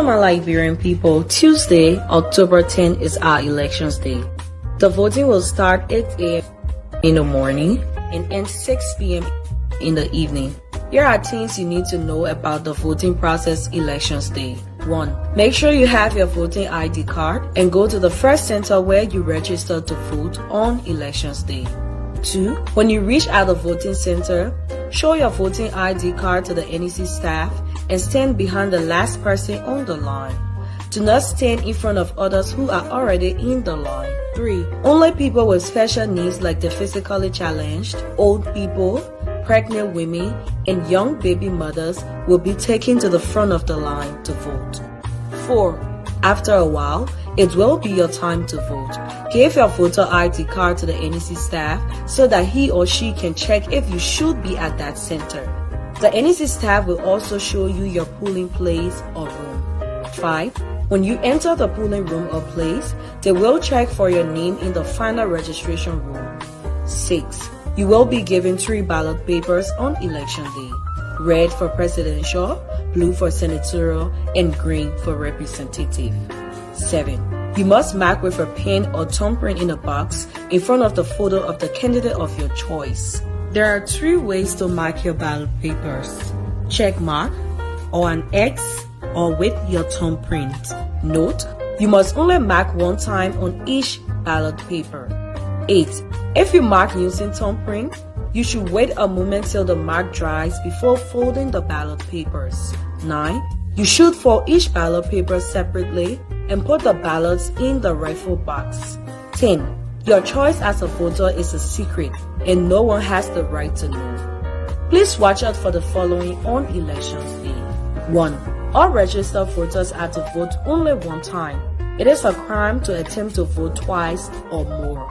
my Liberian people, Tuesday, October 10 is our elections day. The voting will start 8 a.m. in the morning and end 6 p.m. in the evening. Here are things you need to know about the voting process elections day. 1. Make sure you have your voting ID card and go to the first center where you register to vote on elections day. 2. When you reach at the voting center, show your voting ID card to the NEC staff and stand behind the last person on the line. Do not stand in front of others who are already in the line. 3. Only people with special needs like the physically challenged, old people, pregnant women, and young baby mothers will be taken to the front of the line to vote. 4. After a while, it will be your time to vote. Give your voter ID card to the NEC staff so that he or she can check if you should be at that center. The NEC staff will also show you your polling place or room. 5. When you enter the polling room or place, they will check for your name in the final registration room. 6. You will be given 3 ballot papers on election day. Red for presidential, blue for senatorial, and green for representative. 7. You must mark with a pen or thumbprint in a box in front of the photo of the candidate of your choice. There are 3 ways to mark your ballot papers: check mark, or an X, or with your thumbprint. Note, you must only mark one time on each ballot paper. 8. If you mark using thumbprint, you should wait a moment till the mark dries before folding the ballot papers. 9. You should fold each ballot paper separately and put the ballots in the rightful box. 10. Your choice as a voter is a secret and no one has the right to know. Please watch out for the following on elections day. 1. All registered voters are to vote only one time. It is a crime to attempt to vote twice or more.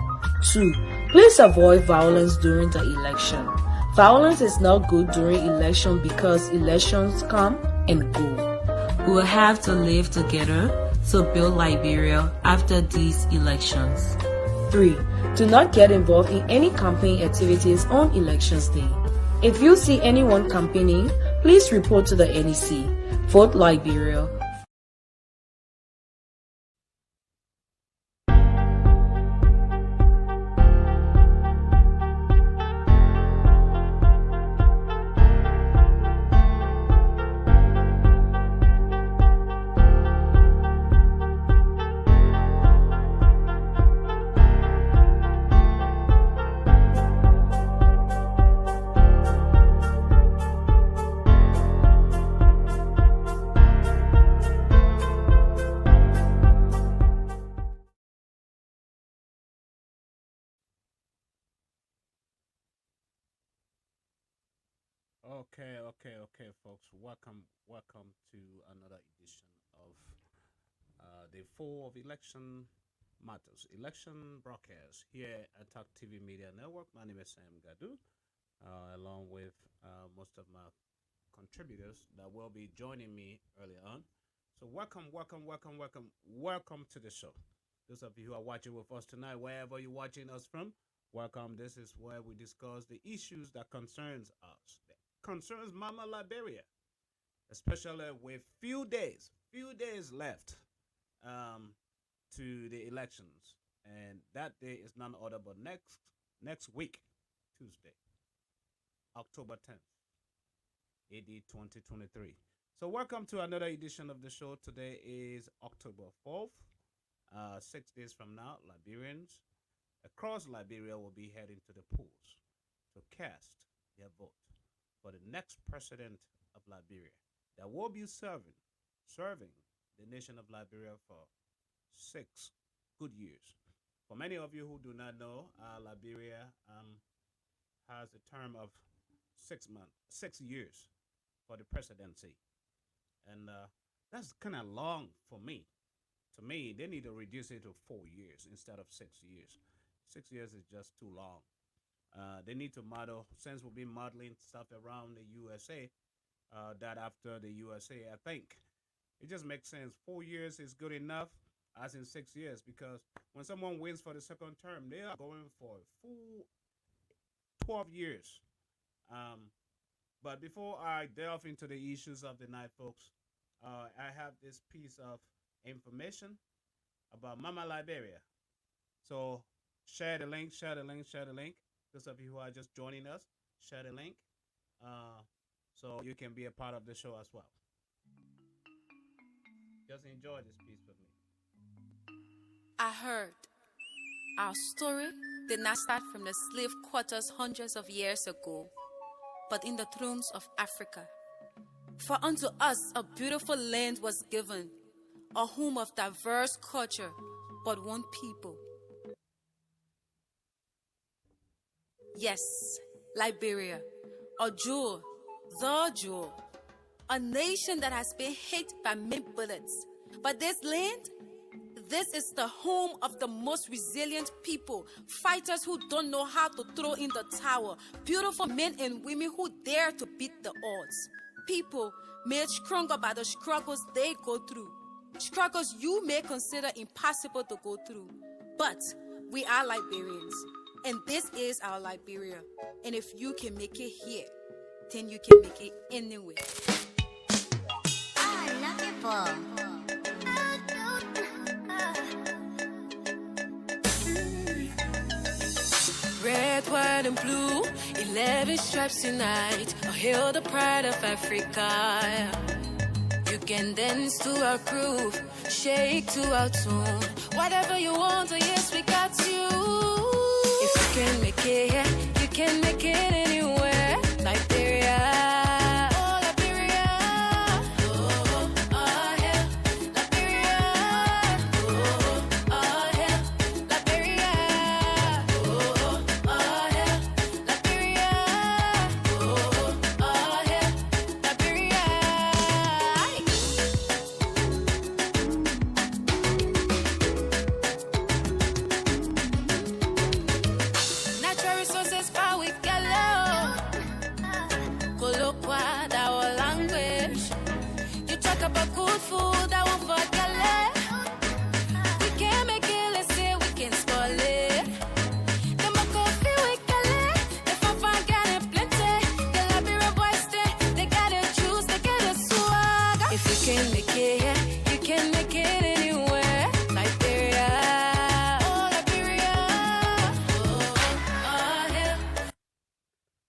2. Please avoid violence during the election. Violence is not good during election because elections come and go. We will have to live together to build Liberia after these elections. 3. Do not get involved in any campaign activities on elections day. If you see anyone campaigning, please report to the NEC. Vote Liberia. Okay, folks. Welcome to another edition of Day 4 of Election Matters, Election Broadcast here at Talk TV Media Network. My name is Sam Gadu, along with most of my contributors that will be joining me early on. So welcome to the show. Those of you who are watching with us tonight, wherever you're watching us from, welcome. This is where we discuss the issues that concerns us, concerns Mama Liberia, especially with few days left to the elections, and that day is none other but next week, Tuesday, October 10th, AD 2023. So welcome to another edition of the show. Today is October 4th. 6 days from now, Liberians across Liberia will be heading to the polls to cast their vote for the next president of Liberia that will be serving the nation of Liberia for 6 good years. For many of you who do not know, Liberia has a term of 6 years for the presidency, and that's kind of long for me. To me, they need to reduce it to 4 years instead of 6 years. 6 years is just too long. They need to model, since we've been modeling stuff around the USA, that after the USA, I think it just makes sense. 4 years is good enough, as in 6 years, because when someone wins for the second term, they are going for a full 12 years. But before I delve into the issues of the night, folks, I have this piece of information about Mama Liberia. So share the link, share the link, share the link. Those of you who are just joining us, share the link, so you can be a part of the show as well. Just enjoy this piece with me. I heard our story did not start from the slave quarters hundreds of years ago, but in the thrones of Africa. For unto us a beautiful land was given, a home of diverse culture, but one people. Yes, Liberia, a jewel, the jewel, a nation that has been hit by many bullets. But this land, this is the home of the most resilient people, fighters who don't know how to throw in the towel, beautiful men and women who dare to beat the odds. People made stronger by the struggles they go through, struggles you may consider impossible to go through. But we are Liberians, and this is our Liberia. And if you can make it here, then you can make it anywhere. I love people. Red, white, and blue, 11 stripes unite. Oh, hail the pride of Africa. You can dance to our groove, shake to our tune. Whatever you want, oh yes, we got you. If you can make it here, you can make it anywhere. Liberia.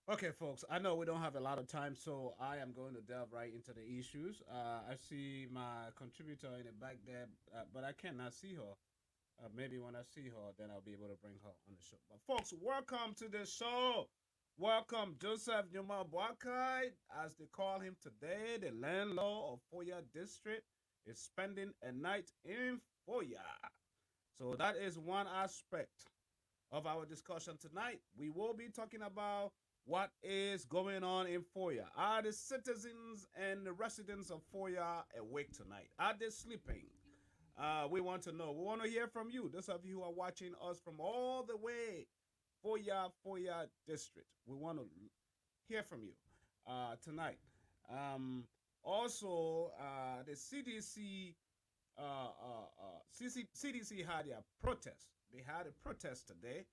Okay, folks, I know we don't have a lot of time, so I am going to delve right into the issues. I see my contributor in the back there, but I cannot see her. Maybe when I see her, then I'll be able to bring her on the show. But, folks, welcome to the show. Welcome, Joseph Nyuma Boakai, as they call him today. The landlord of Foya District is spending a night in Foya. So that is one aspect of our discussion tonight. We will be talking about what is going on in Foya. Are the citizens and the residents of Foya awake tonight? Are they sleeping? We want to know. We want to hear from you. Those of you who are watching us from all the way Foya District. We want to hear from you tonight. Also, the CDC CDC had a protest. They had a protest today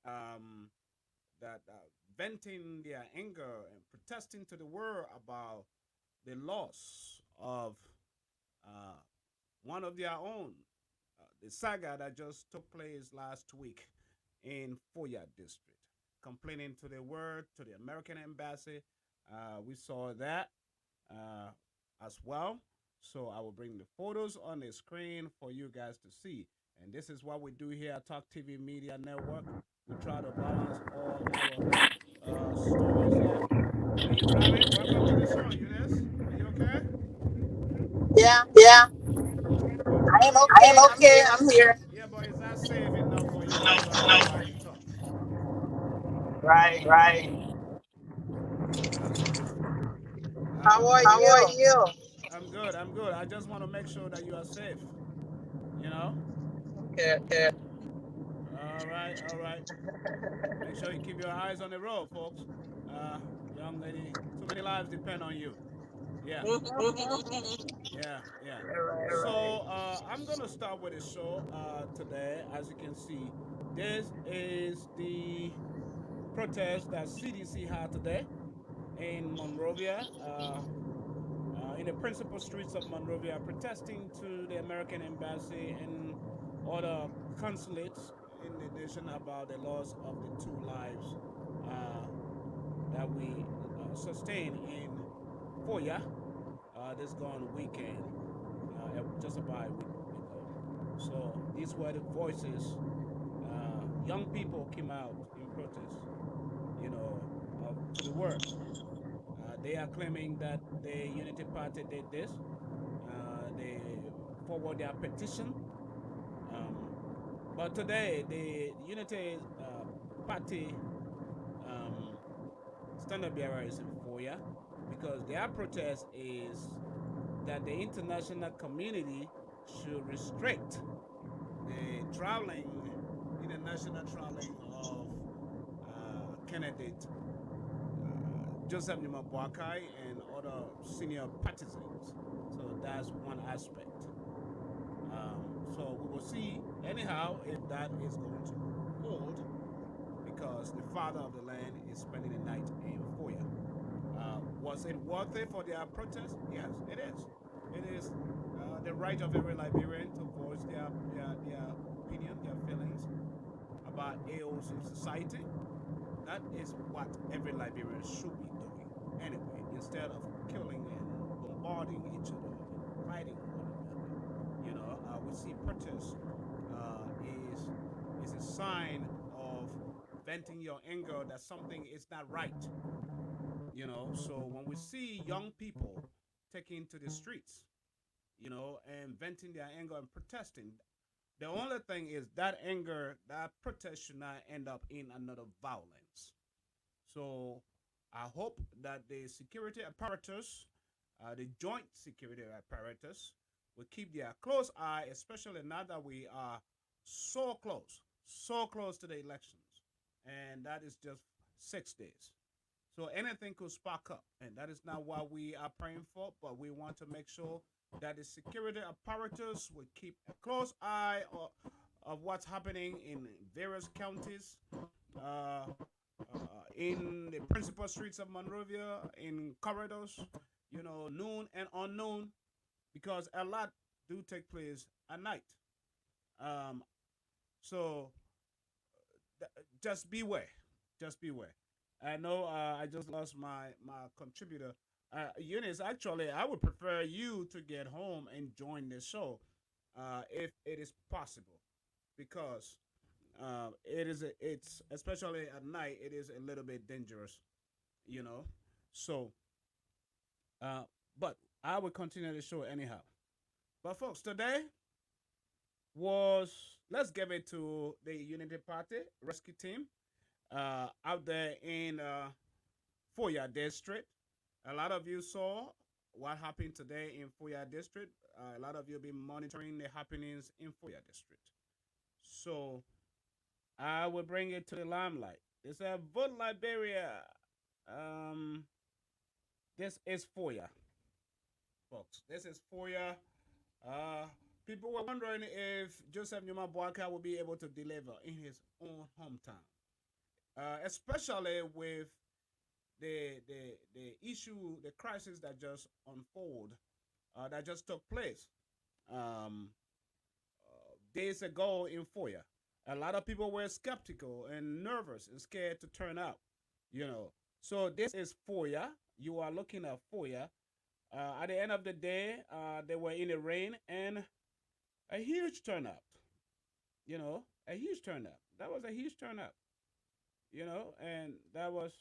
that venting their anger and protesting to the world about the loss of one of their own, the saga that just took place last week in Foya District, complaining to the world, to the American embassy. We saw that as well. So I will bring the photos on the screen for you guys to see. And this is what we do here at Talk TV Media Network. We try to balance all our stories here. Rabbit, welcome to the show, Eunice. Are you okay? Yeah, Yeah, I am okay. okay. I'm here. Yeah, but is that safe enough for you to talk while you talk? Right. How are How you? I'm good. I'm good. I just want to make sure that you are safe. You know? Okay. All right. All right. Make sure you keep your eyes on the road, folks. Young lady, too many lives depend on you. Yeah. Yeah. So I'm gonna start with the show today. As you can see, this is the protest that CDC had today in Monrovia, in the principal streets of Monrovia protesting to the American embassy and other consulates in the nation about the loss of the two lives uh, that we sustained in Foya this gone weekend, just about a week ago. So these were the voices. Young people came out in protest, to the work. They are claiming that the Unity Party did this. They forward their petition. Um, but today, the Unity Party um, standard bearer is in Foya because their protest is that the international community should restrict the traveling, international traveling of candidate Joseph Nima Boakai and other senior partisans. So that's one aspect. So we will see anyhow if that is going to hold because the father of the land is spending the night in Foya. Was it worth it for their protest? Yes, it is. It is the right of every Liberian to voice their opinion, their feelings about AOs in society. That is what every Liberian should be doing anyway, instead of killing and bombarding each other and fighting one another. We see protest is a sign of venting your anger that something is not right. So when we see young people taking to the streets, and venting their anger and protesting, the only thing is that anger, that protest should not end up in another violence. So I hope that the security apparatus, the joint security apparatus, will keep their close eye, especially now that we are so close to the elections. And that is just 6 days. So anything could spark up. And that is not what we are praying for, but we want to make sure that the security apparatus will keep a close eye of what's happening in various counties, uh, in the principal streets of Monrovia, in corridors, known and unknown, because a lot do take place at night. Um, so just beware, just beware. I know I just lost my contributor. Eunice, actually, I would prefer you to get home and join the show if it is possible, because it's especially at night, it is a little bit dangerous, you know. So, uh, but I will continue the show anyhow. But folks, today was let's give it to the Unity Party rescue team out there in Foya District. A lot of you saw what happened today in Foya District. A lot of you have been monitoring the happenings in Foya District. So I will bring it to the limelight. They said, vote Liberia. Um, this is Foya, folks. This is Foya. Uh, People were wondering if Joseph Numa Boakai will be able to deliver in his own hometown, especially with the issue, the crisis that just unfold, that just took place days ago in Foya. A lot of people were skeptical and nervous and scared to turn out, you know. So this is Foya. You are looking at Foya. At the end of the day, they were in the rain and a huge turnout. A huge turnout. That was a huge turnout. And that was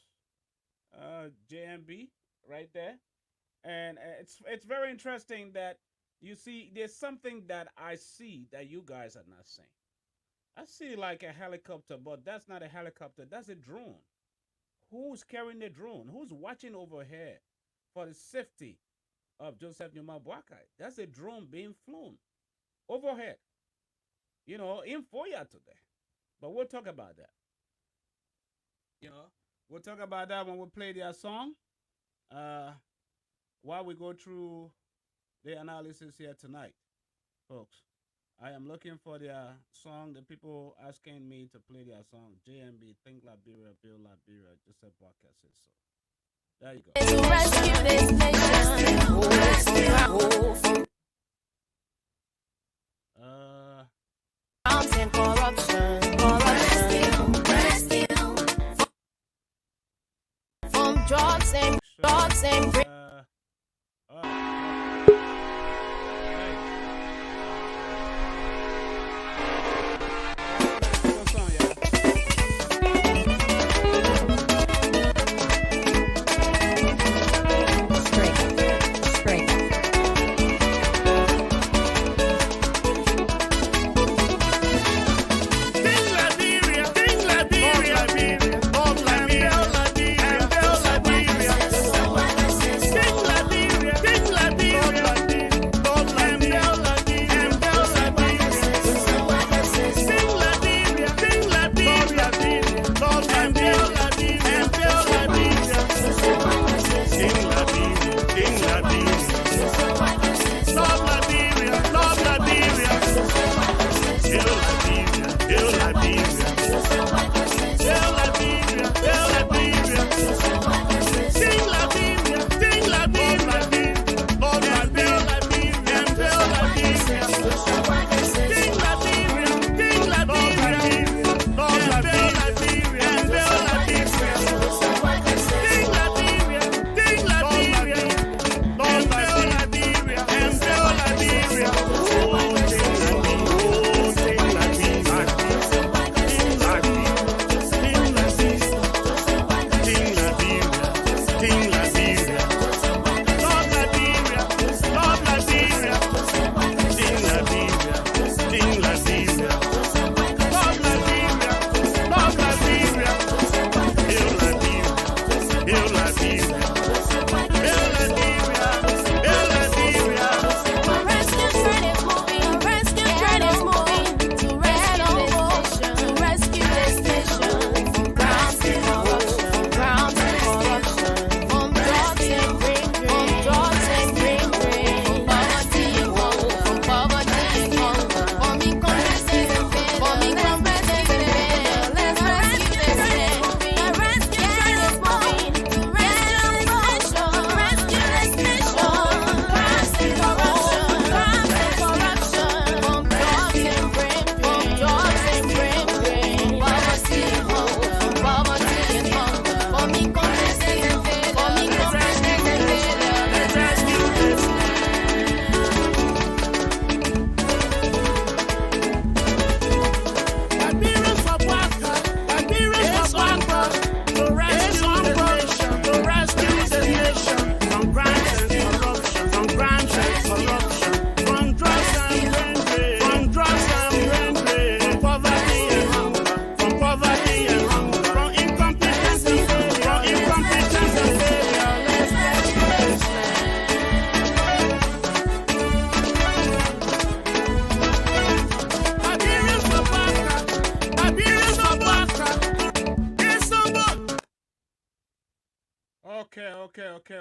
JMB right there. And it's very interesting that you see there's something that I see that you guys are not seeing. I see like a helicopter, but that's not a helicopter. That's a drone. Who's carrying the drone? Who's watching over here for the safety of Joseph Numa Boakai? That's a drone being flown overhead, in Foya today. But we'll talk about that. We'll talk about that when we play their song. Uh, while we go through the analysis here tonight, folks. I am looking for their song. The people asking me to play their song. JMB, Think Liberia, Build Liberia. Joseph Boakai says so. There you go. To rescue this nation. Crimes and corruption. From drugs and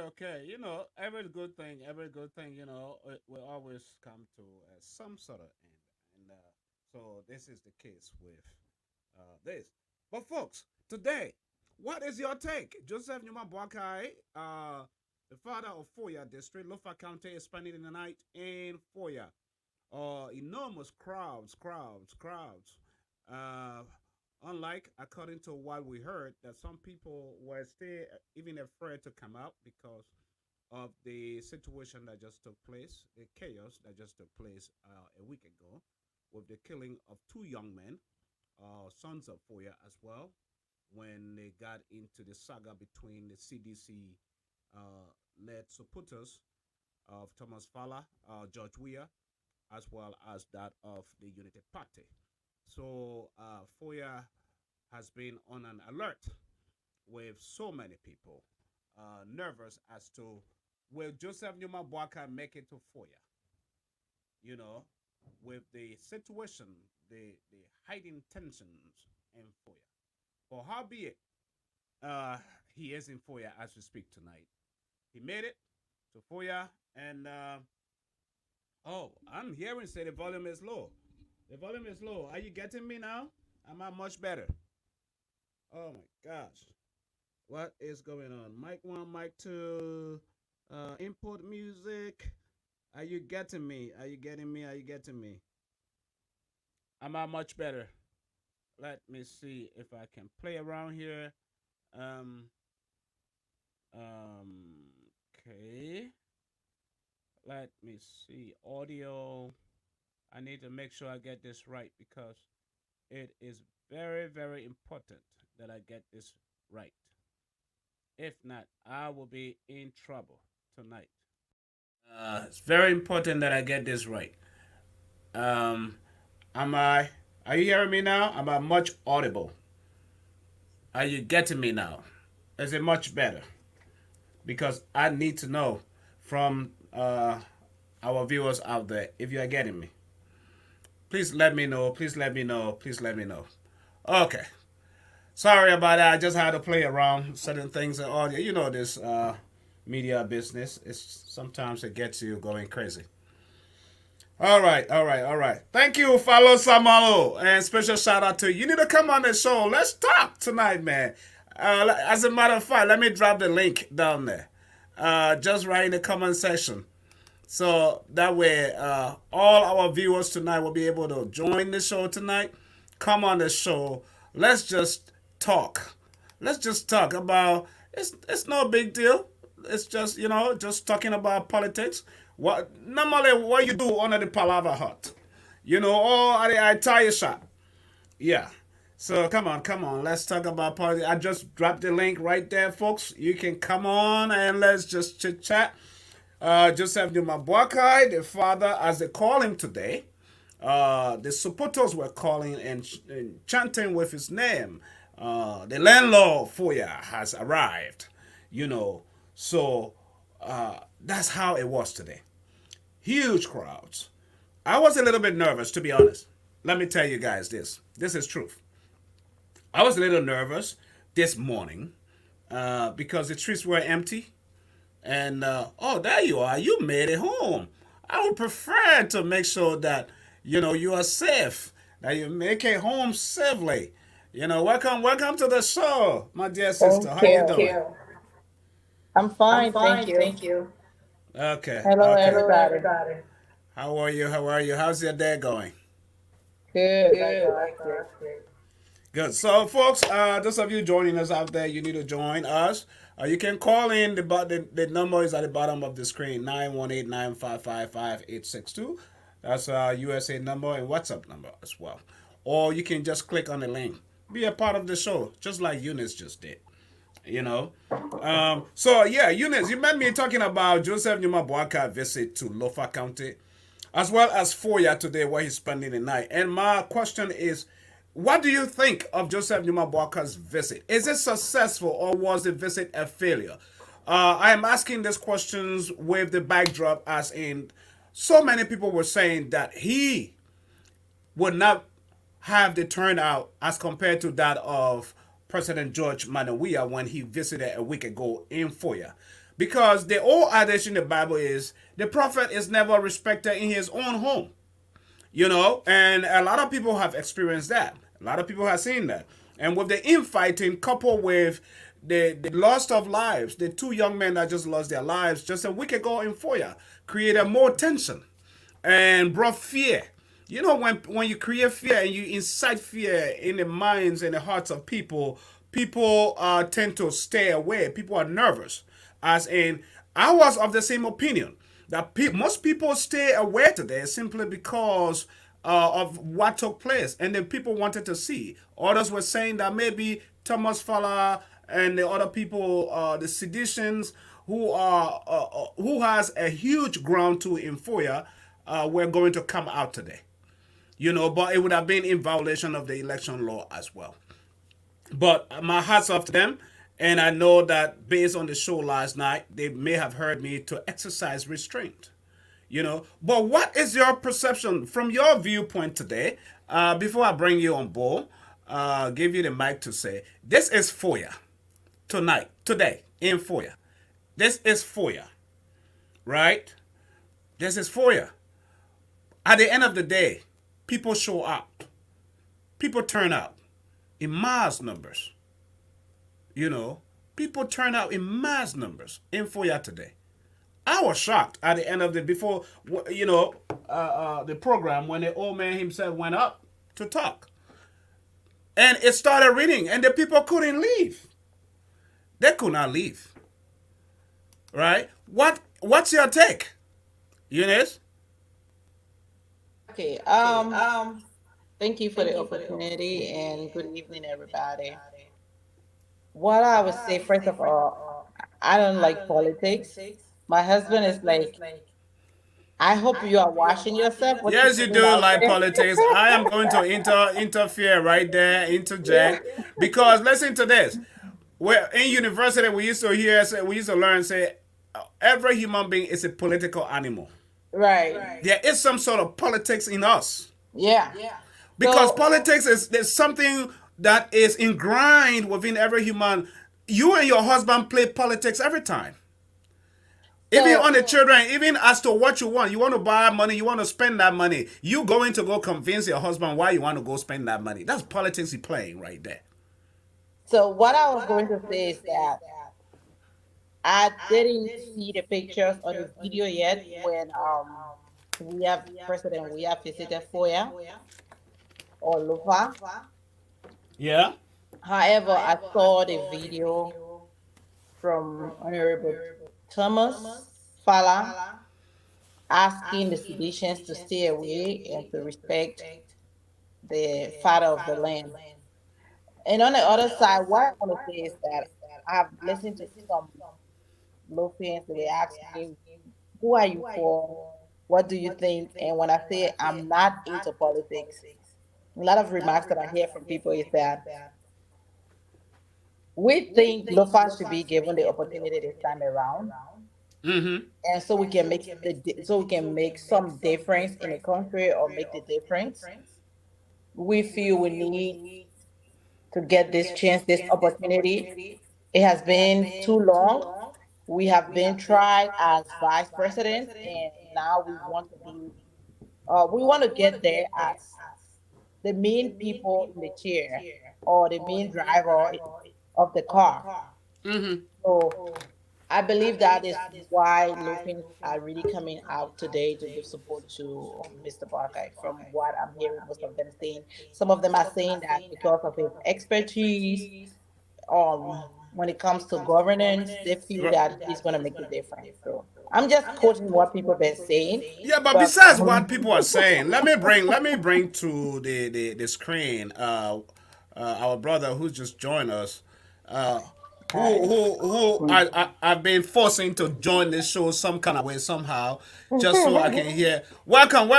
Okay. Every good thing, it will always come to some sort of end. And so this is the case with this. But folks, today, what is your take? Joseph Numa Boakai, the father of Foya district, Lofa County, is spending the night in Foya. Enormous crowds. Unlike, according to what we heard, that some people were still even afraid to come out because of the situation that just took place, the chaos that just took place a week ago with the killing of two young men, sons of Foya as well, when they got into the saga between the CDC led supporters of Thomas Fowler, George Weah, as well as that of the Unity Party. So Foya has been on an alert with so many people nervous as to will Joseph Newman Boakai make it to Foya? With the situation, the hiding tensions in Foya. For howbeit, he is in Foya as we speak tonight. He made it to Foya, and I'm hearing say the volume is low. The volume is low. Are you getting me now? Am I much better? Oh my gosh. What is going on? Mic one, mic two, input music. Are you getting me? Are you getting me? Are you getting me? Am I much better? Let me see if I can play around here. Um, okay. Let me see. Audio. I need to make sure I get this right because it is very, very important that I get this right. If not, I will be in trouble tonight. It's very important that I get this right. Um, am I? Are you hearing me now? Am I much audible? Are you getting me now? Is it much better? Because I need to know from our viewers out there if you are getting me. Please let me know. Please let me know. Please let me know. Okay. Sorry about that. I just had to play around certain things in audio. You know this media business. It's sometimes it gets you going crazy. All right, all right, all right. Thank you, Follow Samalo, and special shout out to you. You need to come on the show. Let's talk tonight, man. As a matter of fact, let me drop the link down there. Just right in the comment section. So that way, all our viewers tonight will be able to join the show tonight. Come on the show. Let's just talk. Let's just talk about. It's no big deal. It's just just talking about politics. What normally what you do under the palaver hut, or at the Italian shop. Yeah. So come on, come on. Let's talk about politics. I just dropped the link right there, folks. You can come on and let's just chit chat. Joseph Numa Boakai, the father, as they call him today, the supporters were calling and chanting with his name. The landlord Foya has arrived, you know. So that's how it was today. Huge crowds. I was a little bit nervous, to be honest. Let me tell you guys this. This is truth. I was a little nervous this morning because the streets were empty. And oh, there you are. You made it home. I would prefer to make sure that you are safe, that you make it home safely. Welcome to the show, my dear sister. Thank How you you. doing? I'm I'm fine, thank fine, you. thank you. Okay, Hello, okay. Hello, everybody. everybody. How are you? How are you? How's your day going? Good, Good, likewise. likewise. Great. Good. So, folks, those of you joining us out there, you need to join us. You can call in. The number is at the bottom of the screen, 918-955-5862. That's our USA number and WhatsApp number as well. Or you can just click on the link. Be a part of the show, just like Eunice just did. You know. So, yeah, Eunice, you met me talking about Joseph Numa Boakai visit to Lofa County, as well as Foya today, where he's spending the night. And my question is, what do you think of Joseph Numa Boakai's visit? Is it successful or was the visit a failure? I am asking these questions with the backdrop as in so many people were saying that he would not have the turnout as compared to that of President George Manawia when he visited a week ago in Foya. Because the old adage in the Bible is the prophet is never respected in his own home. And a lot of people have experienced that. A lot of people have seen that. And with the infighting coupled with the loss of lives, the two young men that just lost their lives just a week ago in Foya created more tension and brought fear. When you create fear and you incite fear in the minds and the hearts of people, people tend to stay away. People are nervous. As in, I was of the same opinion that most people stay away today simply because of what took place and the people wanted to see. Others were saying that maybe Thomas Fowler and the other people, the seditions who has a huge ground to in Foya, were going to come out today. But it would have been in violation of the election law as well. But my hats off to them. And I know that based on the show last night, they may have heard me to exercise restraint. But what is your perception from your viewpoint today? Before I bring you on board, give you the mic to say, this is Foya today in Foya. This is Foya, right? This is Foya. At the end of the day, people show up. People turn out in mass numbers. People turned out in mass numbers in Foya today. I was shocked at the end of the before the program when the old man himself went up to talk, and it started reading, and the people couldn't leave. They could not leave. Right? What's your take, Eunice? Okay. Thank you for the opportunity and good evening, everybody. What I would say, first of all, I don't like politics. My husband is like, I hope you are watching yourself, what you're Yes, you putting do out like there. politics. I am going to interfere right there, Yeah. interject, because listen to this. Where in university we used to learn say every human being is a political animal. Right. There is some sort of politics in us Yeah. because So, politics is there's something that is ingrained within every human. You and your husband play politics every time. Even so on the children, even as to what you want to buy money, you want to spend that money. You going to go convince your husband why you want to go spend that money. That's politics he playing right there. so what I was going to say is that I didn't see the pictures or the video yet when we have visited Foya or Lufa. Yeah. However, I saw the video from Honorable Thomas Fala asking the citizens to stay away and to respect the father of the land. And on the other side, what I want to say is that I've listened to some Lofians that they ask me, who are you for? What do you think? And when I say I'm not into politics, a lot of remarks that I hear from people is that we think Lofa should be given the opportunity this time around, Mm-hmm. and so we can so we can make some difference in the country or make the difference. We feel we need to get this chance, this opportunity. It has been too long. We have been tried as vice president, and now we want to get there as the main people in the chair or the main driver of the car. Mm-hmm. So I believe that is why Luthians are really coming out today to give support to Mr. Boakai. From what I'm hearing, most of them saying, some of them are saying that because of his expertise, when it comes to governance, they feel that he's going to make the difference. So I'm just quoting what people have been saying, Yeah, but but besides what people are saying, let me bring to the screen our brother who's just joined us. Uh, who I've been forcing to join this show some kind of way somehow, just so I can hear. Welcome,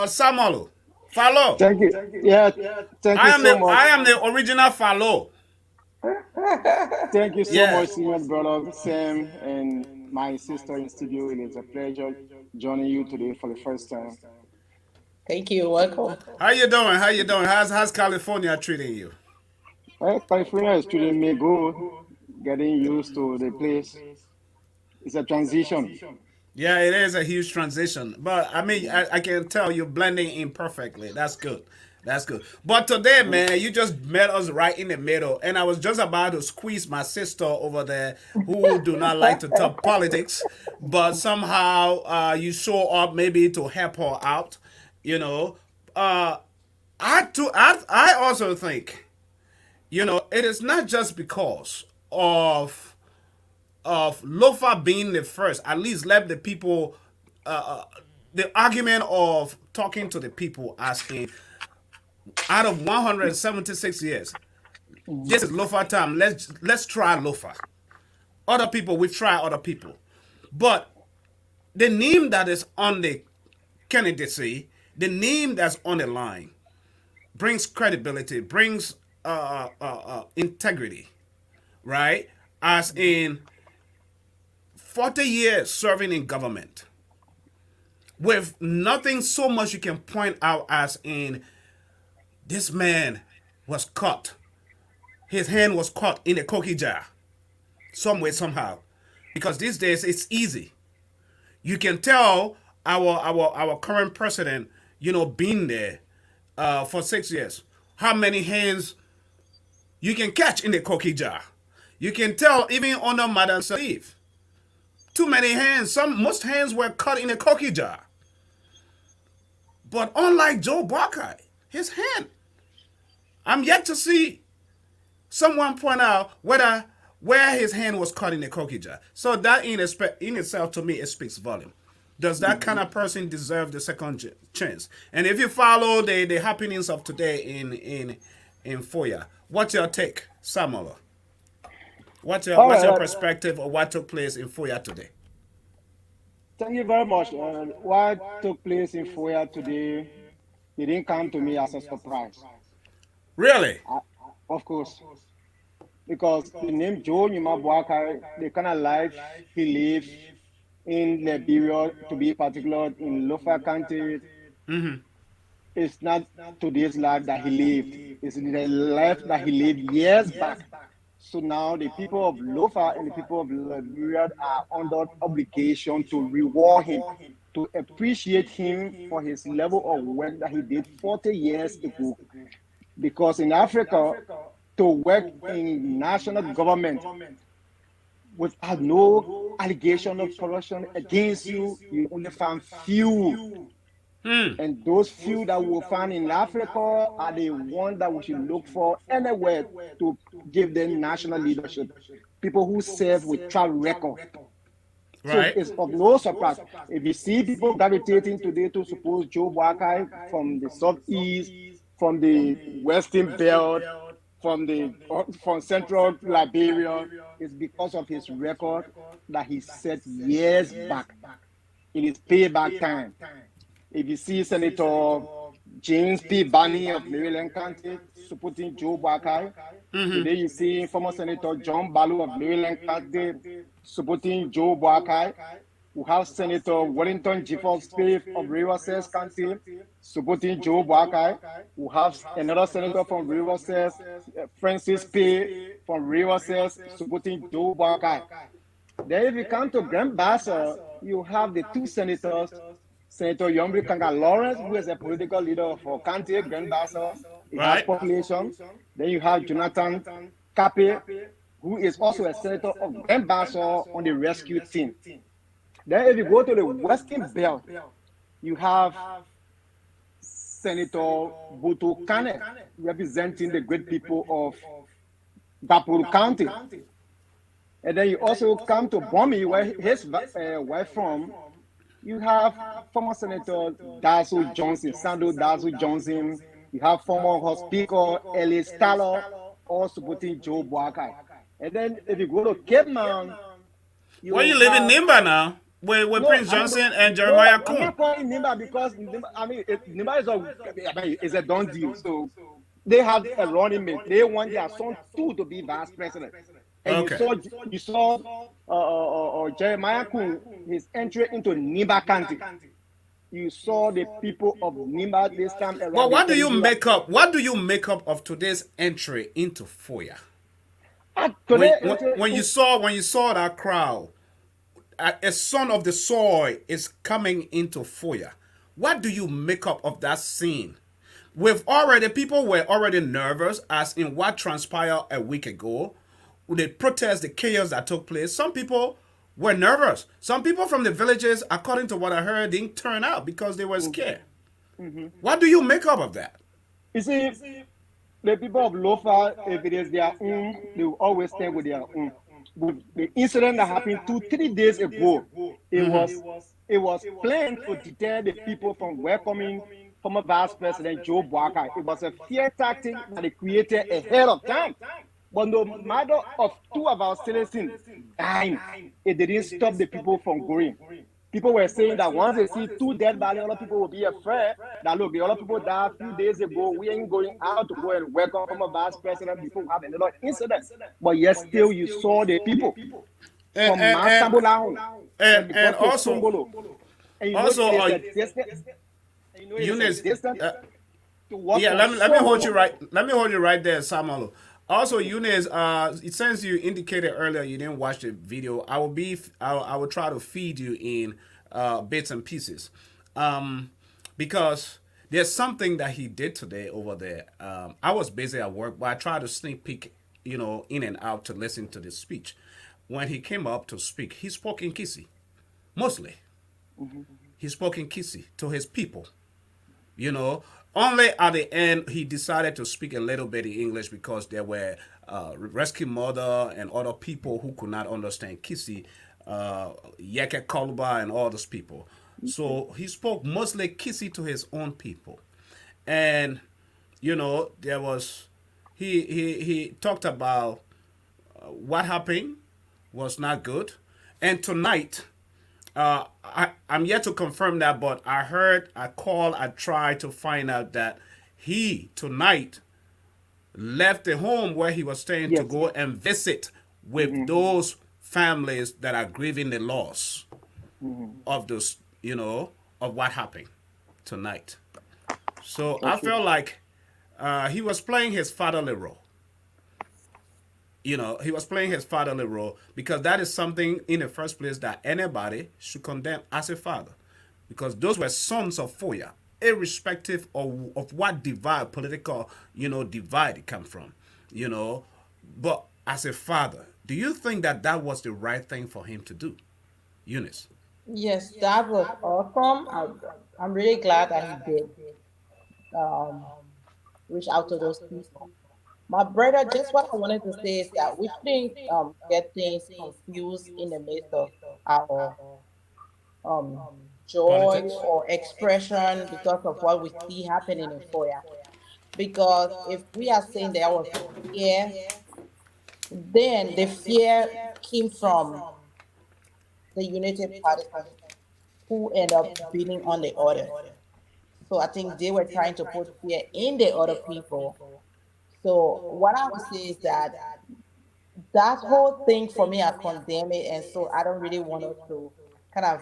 Samuel. Follow. Thank you. Yeah, thank you so much. I am the original follow. Thank you so much, Yes. senior brother Sam and my sister in studio. It is a pleasure joining you today for the first time. thank you. Welcome. How you doing? How you doing? How's California treating you? Well, California is treating me good, getting used to the place. It's a transition. Yeah, it is a huge transition, but I mean, I can tell you're blending in perfectly. That's good. That's good. But today, man, you just met us right in the middle, and I was just about to squeeze my sister over there, who do not like to talk politics, but somehow you show up maybe to help her out. You know, uh, I also think it is not just because of Lofa being the first. At least let the people, the argument of talking to the people, asking, out of 176 years, this is Lofa time. Let's try Lofa. Other people, we try other people, but the name that is on the candidacy, the name that's on the line, brings credibility, brings integrity, right? As in 40 years serving in government with nothing so much you can point out as in this man was caught. His hand was caught in a cookie jar, some way, somehow. Because these days it's easy. You can tell our current president, being there for 6 years, how many hands you can catch in the cookie jar. You can tell even under Madam Salif. Too many hands. Most hands were cut in a cookie jar. But unlike Joe Boakai, his hand, I'm yet to see someone point out where his hand was cut in a cookie jar. So that in itself, to me, it speaks volume. Does that kind of person deserve the second chance? And if you follow the happenings of today in Foya, what's your take, Samuel? All What's your right. perspective of what took place in Foya today? Thank you very much. What took place in Foya today, it didn't come to me as a surprise. Really? Of course, because the name Joe Nima Boakai, the kind of life he lived in Liberia, to be particular in Lofa County, it's not today's life that he lived. It's the life that he lived years back. So now the people of Lofa and the people of Liberia are under obligation to reward him, to appreciate him for his level of work that he did 40 years ago. Because in Africa, to work in national government without no allegation of corruption against you, you only find few. And those few that we will find in Africa are the ones that we should look for anywhere to give them national leadership. People who serve with track record. So Right. it's of no surprise. If you see people gravitating today to suppose Joe Boakai from the southeast, from the western belt, from central Liberia, it's because of his record that he set years back. It is payback time. If you see Senator James P. Barney of Maryland County supporting Joe Boakai, today you see former Senator John Balu of Maryland County supporting Joe Boakai. We have Senator Wellington Jeffords Smith of Riverside County supporting Joe Boakai. We have another senator from Riverside, Francis P. from Riverside supporting Joe Boakai. Then if you come to Grand Bassa, you have the two senators, Senator Yombri Kanga Lawrence, who is a political leader for county Grand Bassa. He has population. Then you have Jonathan Kape, who is also a senator of Grand Bassa on the rescue team. Then if you go to the Western Belt, you have Senator Boto Kane representing the great people of Dapuru County. And then you also come to Bomi, where his wife from. You have former Senator Dazu Johnson, Sando Dazu Johnson. You have former House Speaker Ellis Taylor, all supporting Joe Boakai. And then if you go to Cape Town, You live in Nimba now, with Prince Johnson and Jeremiah I'm Kuhn. not calling Nimba because Nimba is a done deal. So they have a running mate. They want their son too to be vice president. And you saw Jeremiah Kuhn, his entry into Nimba County. You saw the people of Nimba this time around. But what do you make up? What do you make up of today's entry into Foya? When you saw that crowd, a son of the soil is coming into Foya. What do you make up of that scene? People were already nervous as in what transpired a week ago. The protest, the chaos that took place. Some people were nervous. Some people from the villages, according to what I heard, didn't turn out because they were scared. What do you make up of that? You see, the people of Lofa, if it is their own, they will always stand with their own. But the incident that happened 2-3 days ago, it was planned to deter the people from welcoming former Vice President Joe Boakai. It was a fear tactic that they created ahead of time. But no matter of 2 of our citizens dying, it didn't stop the people from going. People were saying that once they see 2 dead bodies, other people will be afraid that, look, the other people died a few days ago. We ain't going out to go and welcome former vice president before we have another incident. But yet still you saw the people from Masambola and also, Eunice, yeah, let me hold you right. Let me hold you right there, Samuel. Also, Eunice, since you indicated earlier you didn't watch the video, I will try to feed you in bits and pieces, because there's something that he did today over there. I was busy at work, but I tried to sneak peek in and out to listen to this speech. When he came up to speak, he spoke in Kisi, mostly. Mm-hmm. He spoke in Kisi to his people. You know, only at the end he decided to speak a little bit in English because there were rescue mother and other people who could not understand Kisi, Yeke Kaluba and all those people. So he spoke mostly Kisi to his own people, and there was he talked about what happened was not good, and tonight I'm yet to confirm that, but I heard, I tried to find out that he tonight left the home where he was staying to Yes. go and visit with those families that are grieving the loss of those, of what happened tonight. So I Okay. felt like he was playing his fatherly role. He was playing his fatherly role because that is something in the first place that anybody should condemn as a father. Because those were sons of Foya, irrespective of what divide, political, divide it come from, But as a father, do you think that that was the right thing for him to do, Eunice? Yes, that was awesome. I'm really glad that he did um, reach out to those people. My brother, just what I wanted to say is that we shouldn't get things confused in the midst of our um, joy Politics? or expression because of what we see happening in Foya. Because if we are saying there was fear, then the fear came from the United Partisans who end up beating on the others. So I think they were trying to put fear in the other people. So what I would say is that that whole thing for me, I condemn it, and so I don't really want us to kind of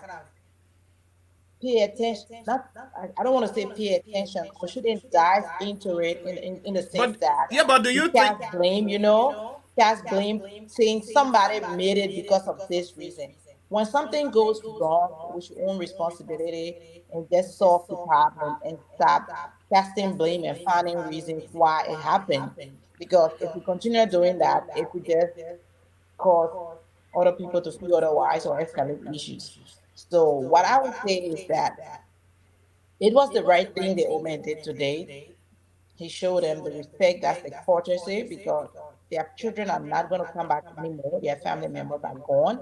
pay attention. Not, I don't want to say pay attention. We shouldn't dive into it in the sense But that yeah, but do we you think? cast blame. Cast blame, saying somebody made it because of this reason. When something goes wrong, we should own responsibility and just solve the problem and stop casting blame and finding reasons why it happened. Because if we continue doing that, it could just cause other people to feel otherwise or escalate issues. So what I would say is that it was the right thing the old man did today. He showed them the respect, that's the courtesy, because their children are not going to come back anymore. Their family members are gone.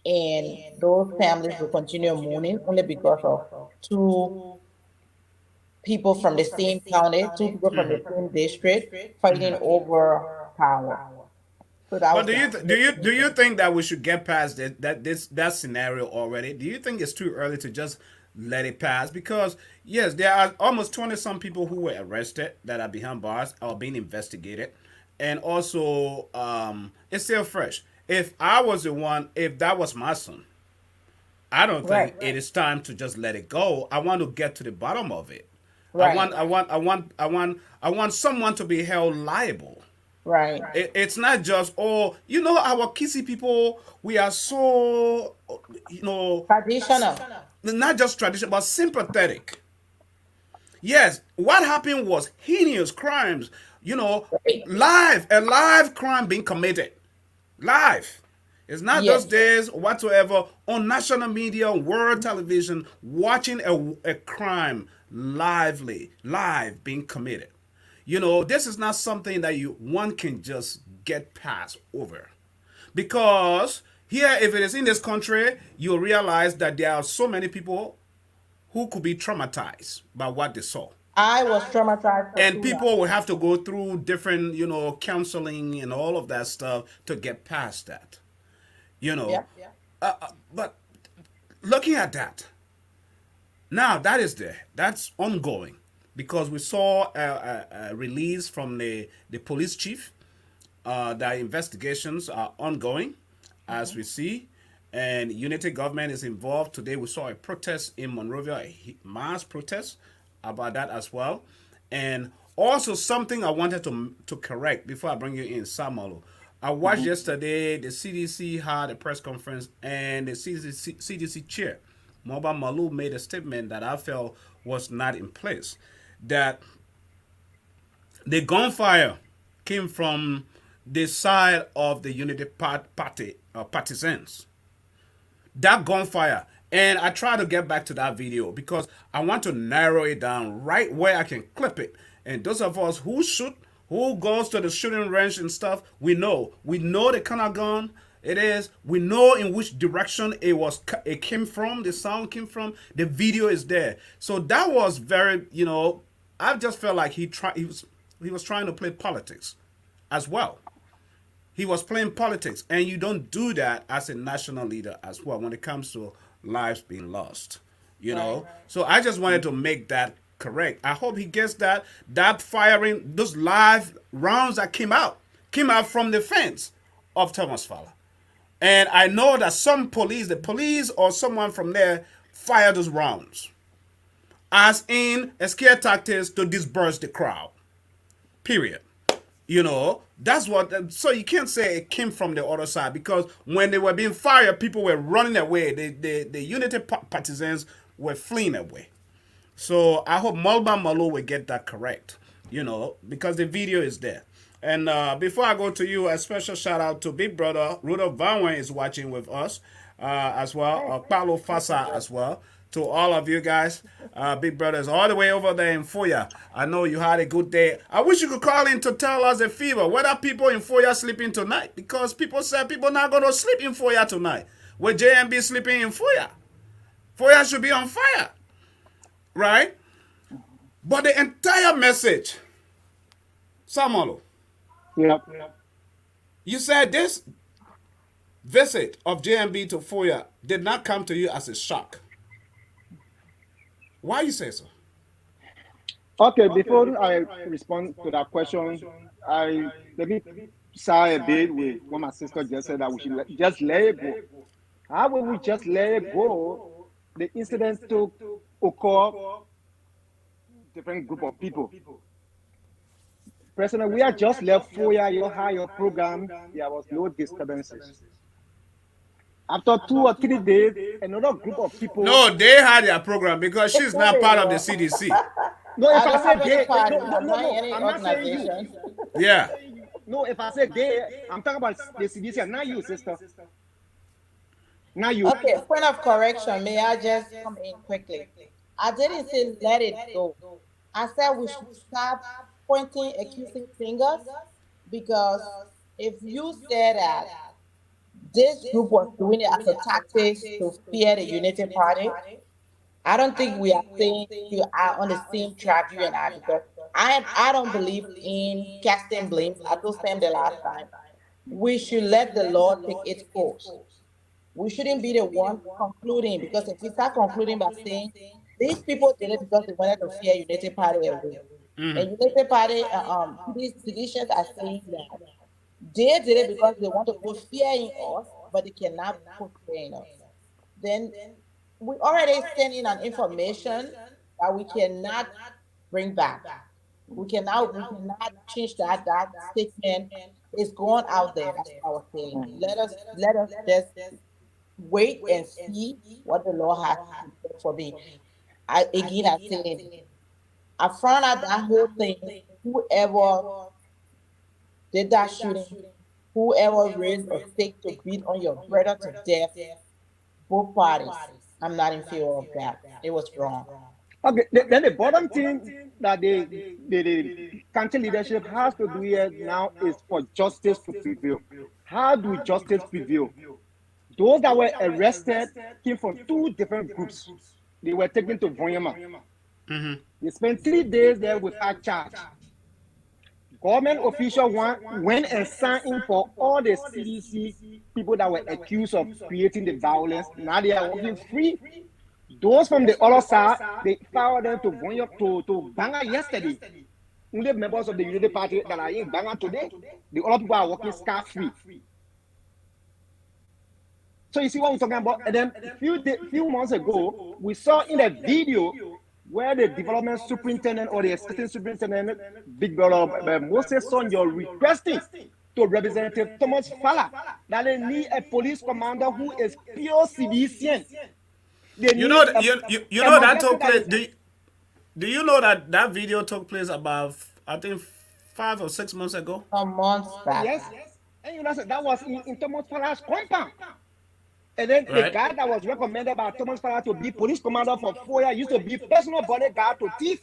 And those families will continue mourning only because of two people from the same county, two people from the same district fighting over power. So that But was do the you do you think that we should get past that scenario already? Do you think it's too early to just let it pass? Because yes, there are almost 20 some people who were arrested that are behind bars or being investigated, and also it's still fresh. If I was the one, if that was my son, I don't right, think it is time to just let it go. I want to get to the bottom of it. right, I want someone to be held liable. right. It's not just our Kissy people. We are so Traditional. not just traditional but sympathetic. Yes, what happened was heinous crimes. Right. A live crime being committed. Live. It's not Yes. those days whatsoever on national media, world television, watching a crime live being committed. This is not something that one can just get past over. Because here, if it is in this country, you'll realize that there are so many people who could be traumatized by what they saw. I was traumatized for And too long. people will have to go through different, counseling and all of that stuff to get past that. You know, Yep. but looking at that, now that is there. That's ongoing because we saw a release from the police chief. The investigations are ongoing, as we see, and unity government is involved. Today we saw a protest in Monrovia, a mass protest about that as well, and also something I wanted to correct before I bring you in, Samalo. I watched yesterday the CDC had a press conference, and the CDC chair, Moba Malu, made a statement that I felt was not in place. That the gunfire came from the side of the Unity Party partisans. That gunfire. And I try to get back to that video because I want to narrow it down right where I can clip it. And those of us who shoot, who goes to the shooting range and stuff, we know. We know the kind of gun it is. We know in which direction it came from, the sound came from. The video is there. So that was very, I just felt like he was trying to play politics as well. He was playing politics, and you don't do that as a national leader as well when it comes to lives being lost. Right. So I just wanted to make that correct. I hope he gets that. That firing, those live rounds that came out from the fence of Thomas Fowler. And I know that the police or someone from there fired those rounds as in a scare tactics to disperse the crowd. Period. That's what. So you can't say it came from the other side because when they were being fired, people were running away. The Unity partisans were fleeing away. So I hope Malba Malo will get that correct, because the video is there. And before I go to you, a special shout out to Big Brother Rudolph Van is watching with us as well. Paulo Fasa as well. To all of you guys, Big Brothers, all the way over there in Foya. I know you had a good day. I wish you could call in to tell us the fever. Whether people in Foya sleeping tonight? Because people said people not going to sleep in Foya tonight. With JMB sleeping in Foya. Foya should be on fire. Right? But the entire message, Samolo, Yep. you said this visit of JMB to Foya did not come to you as a shock. Why you say so? Okay, before I respond to that question, let me side a bit with what my sister just said that we should just let it go. How will we just let it go? The incident took occur different group of people. President, we are just left for your program. There was no disturbances. After 2 or 3 days, another group of people. No, they had their program because she's not part of the CDC. No, if I I don't say have any they, party. no, I'm not any I'm not saying you. organization. Yeah. No, if I say they, I'm talking about the CDC, and not you, sister. Not you. Okay, point of correction. May I just come in quickly? I didn't say let it go. I said we should stop pointing accusing fingers because if you say that this group was doing it as a tactic to fear the Unity Party, I don't think we are saying you are on the same track, you and I, because I don't believe in casting blames. I told Sam the last time. We should let the law take its course. We shouldn't be the one concluding, because if we start concluding by saying these people did it because they wanted to fear Unity Party away, and Unity Party, these seditions are saying that they did it because they want to put fear in us, but they cannot put fear in us. Then we already sent in an information that we cannot bring back. We cannot change that statement. It's going out there. That's what I was saying. Let us just wait and see what the law has to say for me. I said, I found out that whole thing. Whoever did that shooting, whoever raised a stake to beat on your brother to death, both parties. I'm not in favor of that. It was wrong. Okay, then the bottom thing that the country leadership has to do here now is for justice to prevail. How do justice prevail? Those that were arrested came from 2 different groups. They were taken to Voyama. They spent 3 days there without charge. Government official went and signed in for all the CDC people that were accused of creating the violence. Now they are walking free. Those from the other side, they followed them to to Banga yesterday. Only members of the Unity Party that are in Banga today, the other people are walking scot-free. So you see what we're talking about? And then a few months ago, we saw in a video where the development superintendent or the assistant superintendent, Big Brother Moses Sonjo, requesting to Representative Thomas Fowler that they need a police commander who is pure civilian. You know that took place. Do you know that video took place about, I think, 5 or 6 months ago. Some months back. Yes. And you know, that was in Thomas Fala's compound. And then the guy that was recommended by Thomas Fala to be police commander for Foya used to be personal bodyguard to T5.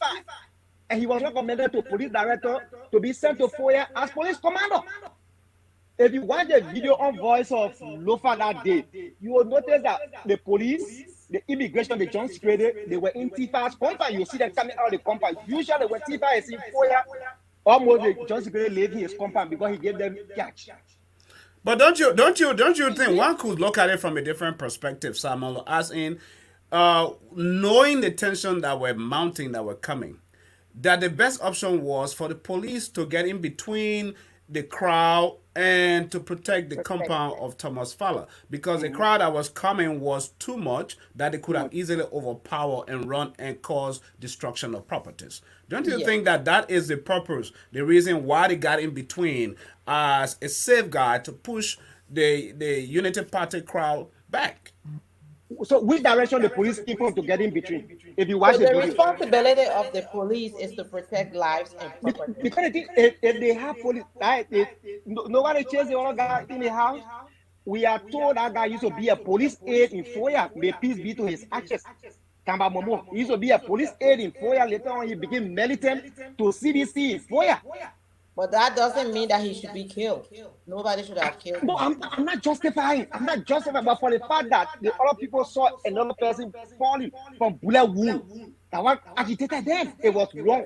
And he was recommended to police director to be sent to Foya as police commander. If you watch the video on Voice of Lofa that day, you will notice that the police, the immigration, the John Security, they were in T5's compound. You see them coming out of the compound. Usually when T5 is in Foya, almost the John Security leave his compound because he gave them catch. But don't you think one could look at it from a different perspective, Samuel, as in knowing the tension that were mounting, that were coming, that the best option was for the police to get in between the crowd and to protect the compound of Thomas Fowler, because the crowd that was coming was too much that they could have easily overpowered and run and cause destruction of properties. Don't you think that that is the purpose, the reason why they got in between as a safeguard to push the Unity Party crowd back? So which direction the police came from to get in between? If you watch So the the video. responsibility of the police is to protect lives and property. Because if they have police, right, nobody chase the other guy in the house. We are told that guy used to be a police aide in Foya. May peace be to his ashes. Kamba Momo. He used to be a police aide in Foya. Later on, he became militant to CDC in Foya. But that doesn't mean that he should be killed. Nobody should have killed him. No, I'm not justifying. I'm not justifying, but for the fact that the other people saw another person falling from bullet wound, that one agitated them. It was wrong.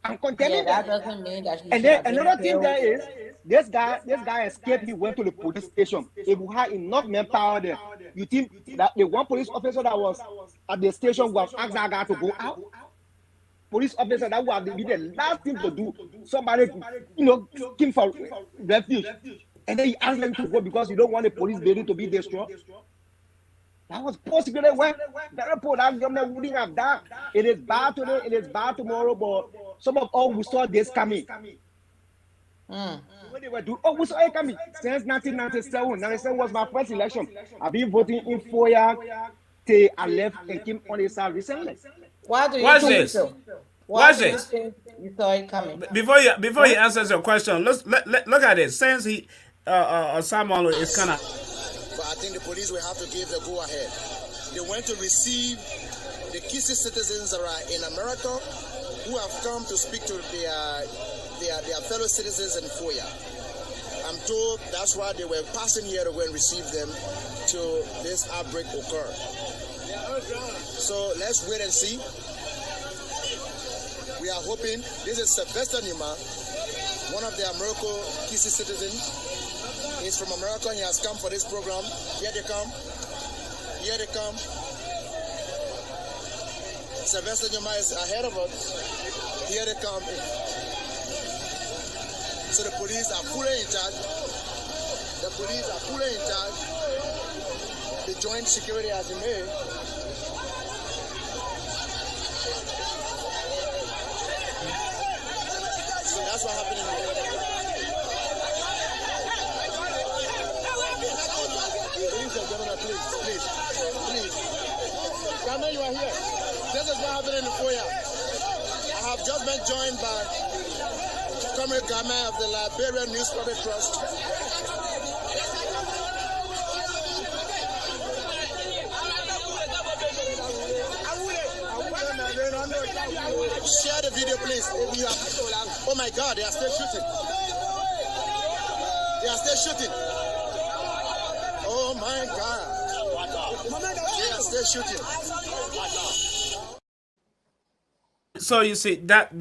I'm condemning that that. doesn't mean that he And then another thing there is, this guy escaped. He went to the police station. If we had enough manpower there, you think that the one police officer that was at the station was asked that guy to go out? Police officer that would be the last thing to do. Somebody, came for refuge, and then he asked them to go because you don't want the police building to be destroyed. That was possible. When the report that government wouldn't have done. It is bad today. It is bad tomorrow. But some of all who saw this coming. When they were doing, we saw it coming since 1997. 1997 was my first election. I've been voting in Foya till I left and came on the side recently. Why do you Watch think this. so? Watch do you this. think you saw it coming? Before he answers your question, look at it. Since Samuel is kind of. But I think the police will have to give the go ahead. They went to receive the Kisi citizens that are in America who have come to speak to their fellow citizens in Foya. I'm told that's why they were passing here to go and receive them till this outbreak occurred. So let's wait and see. We are hoping. This is Sylvester Nima, one of the American Kisi citizens. He's from America. He has come for this program. Here they come. Here they come. Sylvester Nima is ahead of us. Here they come. So the police are fully in charge. The police are fully in charge. The joint security has been made. So that's what happened here. Ladies and gentlemen, please. Carmen, you are here. This is what happened in the Foya. I have just been joined by Comrade Gama of the Liberian Newspaper Trust. Share the video, please. Oh my God, they are still shooting. They are still shooting. Oh my God. They are still shooting. So you see that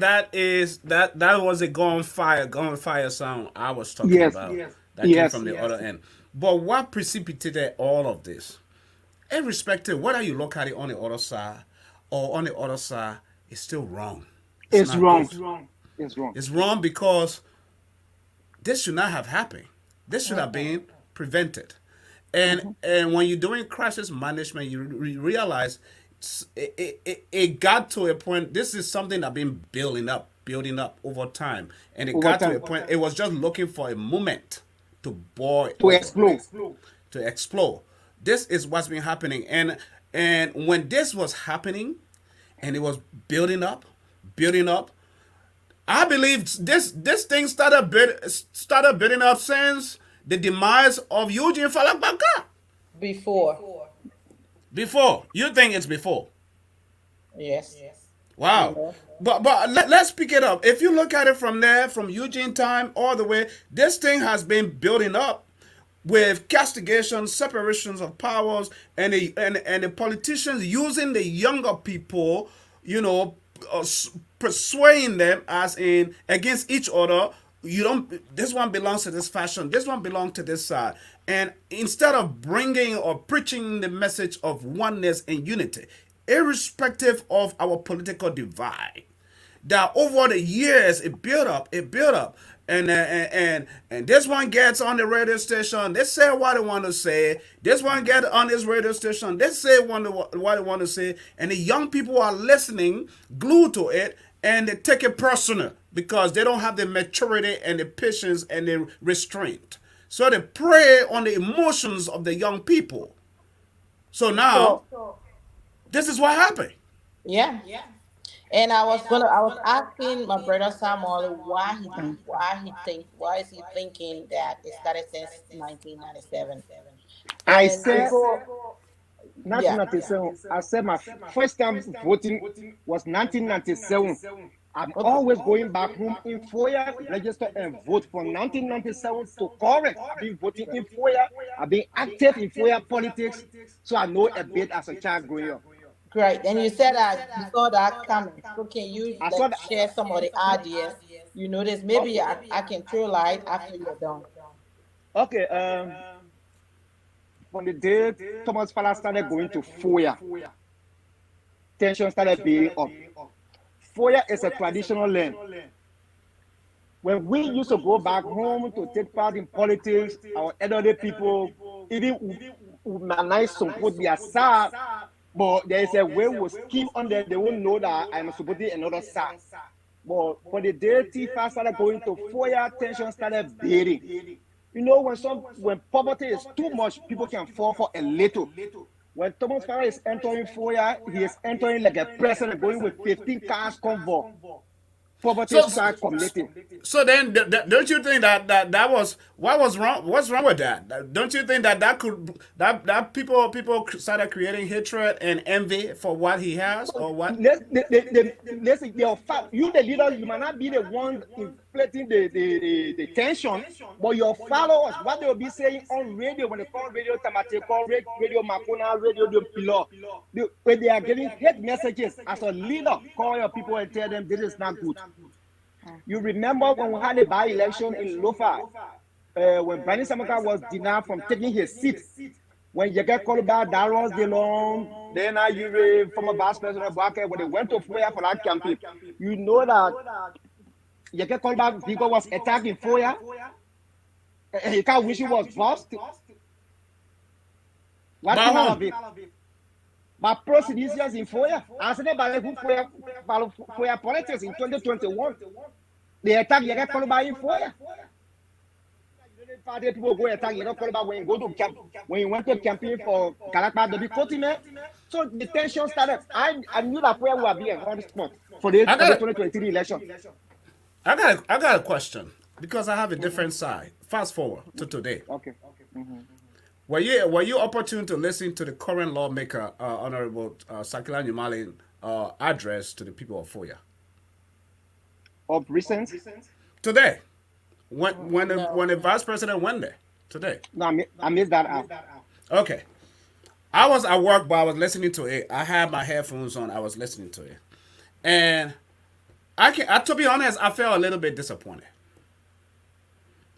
was a gunfire sound I was talking about. That came from the other end. But what precipitated all of this? Irrespective whether you look at it on the other side or on the other side, it's still wrong. It's wrong. Good. It's wrong. It's wrong because this should not have happened. This should have been prevented. And when you're doing crisis management, you realize it got to a point. This is something that been building up over time, and it got to a point. It was just looking for a moment to boil, to explode. This is what's been happening, and when this was happening, and it was building up, I believe this thing started building up since the demise of Eugene Falakbaka. Before. Before. You think it's before? Yes. Wow. Yeah. But let's pick it up. If you look at it from there, from Eugene time all the way, this thing has been building up with castigation, separations of powers, and the politicians using the younger people, you know, persuading them as in against each other. You don't. This one belongs to this faction. This one belongs to this side. And instead of bringing or preaching the message of oneness and unity, irrespective of our political divide, that over the years it built up, and this one gets on the radio station. They say what they want to say. This one get on this radio station. They say what they want to say, and the young people are listening, glued to it, and they take it personal because they don't have the maturity and the patience and the restraint. So they prey on the emotions of the young people. So now, So this is what happened. yeah. And I was asking my brother Samuel why is he thinking that it started since 1997? I And said before, yeah, 1997. I said my first time voting was 1997. I'm okay, always going back home in Foya, register and vote from 1997 to current. I've been voting in Foya. I've been active in Foya politics, so I know a bit as a child growing up. great. And you said that you saw that coming. So can you I saw like that. share some of the ideas you noticed? Maybe I can throw light after you're done. Okay, from the day Thomas Fala started going to Foya, tension started being up. Foya is a traditional land. When we used to go back home to take part in politics, our elderly people, even nice to put their side, but there is a way we scheme on them, they won't know that I'm supporting another side. But for the day Tifa started going to Foya, tension started building. You know, when poverty is too much, people can fall for a little. When Thomas Farah is entering Foya, he is entering like a president going with 15 cars convoy. Poverty So, start committing. so then, don't you think that was what was wrong? What's wrong with that? Don't you think that people started creating hatred and envy for what he has or what? Listen, you the leader, you might not be the one inflating the tension, but your followers, what they'll be saying on radio, when they call radio Tamate, call radio Makuna, radio Pilo, when they are getting hate messages as a leader, call your people and tell them this is not good. You remember when we had a by-election in Lofa, when Brani Samaka was denied from taking his seat, when you get called back, that was the long, then you former vice president Boakai, when they went to Foya for that campaign, you know that you get called back because was attacking Foya, and he can't wish he was bust. What came out of it? But pro-citizens in Foya, I said about Foya politics in 2021. They attack you get called by in Foya. People go attack you, not called about when you go to camp, when you went to campaign for Galakpa, the continent. So the tension started. I knew that Foya would be a hot spot for the 2023 election. I got a question because I have a different side. Fast forward to today. Okay. Were you opportune to listen to the current lawmaker, Honorable Sakila Nyumali, address to the people of Foya? Of recent? Today, when No. the vice president went there today. No, I missed that out. Okay, I was at work, but I was listening to it. I had my headphones on. I was listening to it, and to be honest, I felt a little bit disappointed.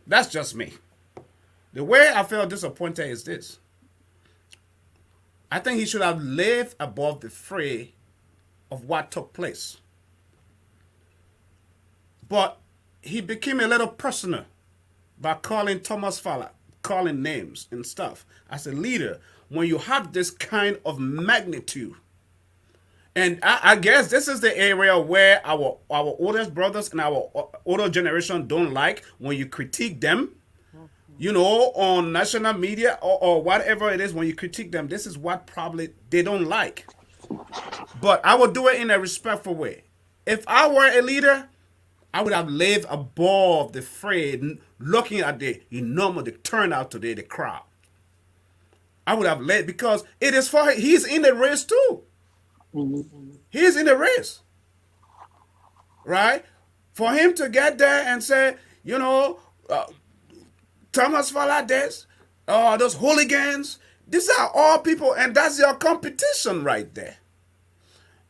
That's just me. The way I felt disappointed is this. I think he should have lived above the fray of what took place. But he became a little personal by calling Thomas Fowler, calling names and stuff. As a leader, when you have this kind of magnitude, and I guess this is the area where our oldest brothers and our older generation don't like when you critique them, on national media or whatever it is, when you critique them, this is what probably they don't like. But I will do it in a respectful way. If I were a leader, I would have lived above the fray, looking at the enormous the turnout today, the crowd. I would have led because it is for he's in the race too. He's in the race, right? For him to get there and say, you know, Thomas Valadez, those hooligans, these are all people, and that's your competition right there.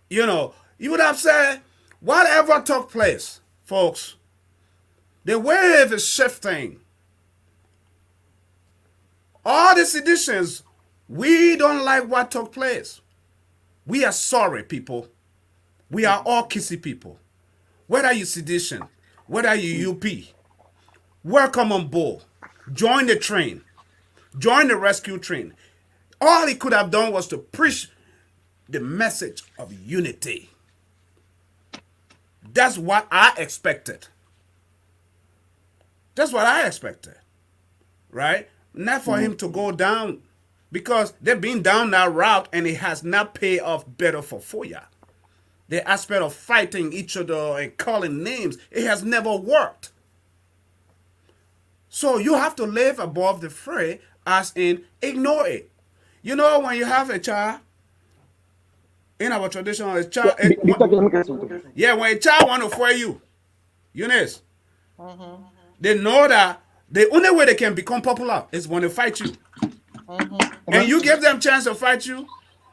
You would have said, whatever took place, folks, the wave is shifting. All the seditions, we don't like what took place. We are sorry, people. We are all kissy people. Whether you sedition, whether you UP, welcome on board. Join the train. Join the rescue train. All he could have done was to preach the message of unity. That's what I expected. That's what I expected. Right? Not for him to go down because they've been down that route and it has not paid off better for Foya. The aspect of fighting each other and calling names, it has never worked. So you have to live above the fray, as in ignore it. You know, when you have a child, in our tradition, a child, yeah, when a child want to foil you, Eunice, they know that the only way they can become popular is when they fight you. And you give them chance to fight you.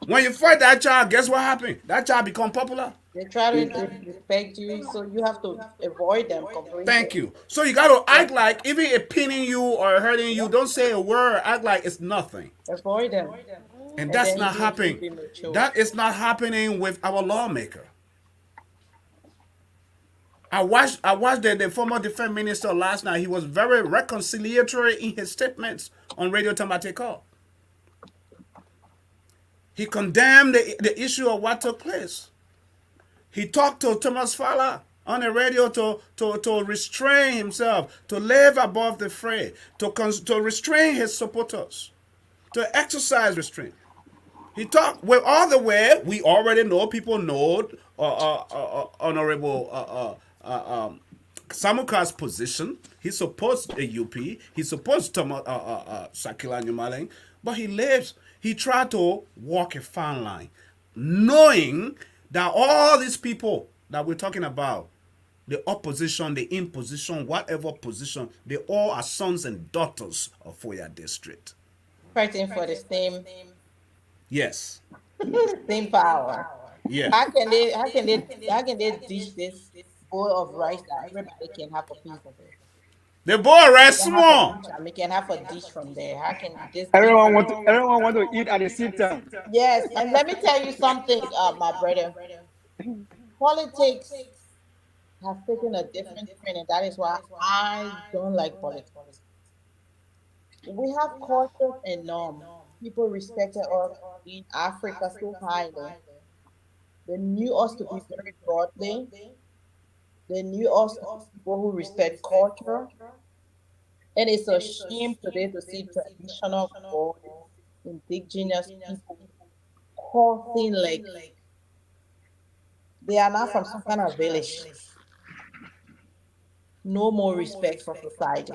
When you fight that child, guess what happened? That child become popular. They try to respect you, so you have to avoid them completely. Thank you. So you got to act like even if pinning you or hurting you, don't say a word. Act like it's nothing. Avoid them. And that's not happening. That is not happening with our lawmaker. I watched the former defense minister last night. He was very reconciliatory in his statements on Radio Tamateko. He condemned the issue of what took place. He talked to Thomas Fala on the radio to restrain himself, to live above the fray, to restrain his supporters, to exercise restraint. He talked with all the way. We already know, people know Honorable Samuka's position. He supports the UP. He supports Sakila Nyumaleng. But he tried to walk a fine line, knowing that all these people that we're talking about, the opposition, the imposition, whatever position, they all are sons and daughters of Foya District. Fighting for the same. Yes. Same power. Yeah. How can they dish this bowl of rice that everybody can have a piece of it? The bowl rice small. We can have a dish from there. How can this? Everyone want to eat at the same time. Yes, and let me tell you something, my brother. Politics has taken a different trend, and that is why I don't like politics. We have cultures and norms. People respected us in Africa so highly. They knew us to be very godly. They knew us to be people who respect culture. And it's a shame today to see traditional God, indigenous people causing like they are not from some kind of village. No more respect for society.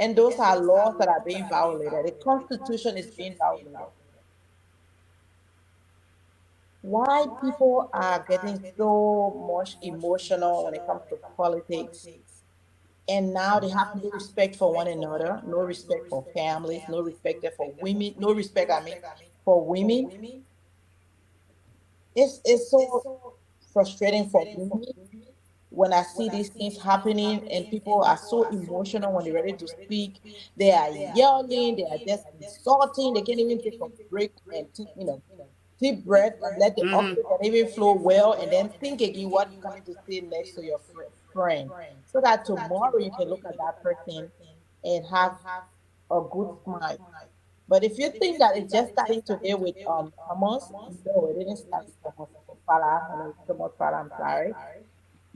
And those are laws that are being violated. The Constitution is being violated. Why people are getting so much emotional when it comes to politics, and now they have no respect for one another, no respect for families, no respect for women, no respect, I mean, for women. It's so frustrating for me when I see these things happening and people are so emotional when they're ready to speak. They are yelling, they are just insulting, they can't even take a break and deep breath and let the oxygen even flow well, and then think again what you're coming to say next to your friend, so that tomorrow you can look at that person and have a good smile. But if you think that it's just starting today with Thomas, no, it didn't start with Thomas Farah. Thomas Farah, I'm sorry.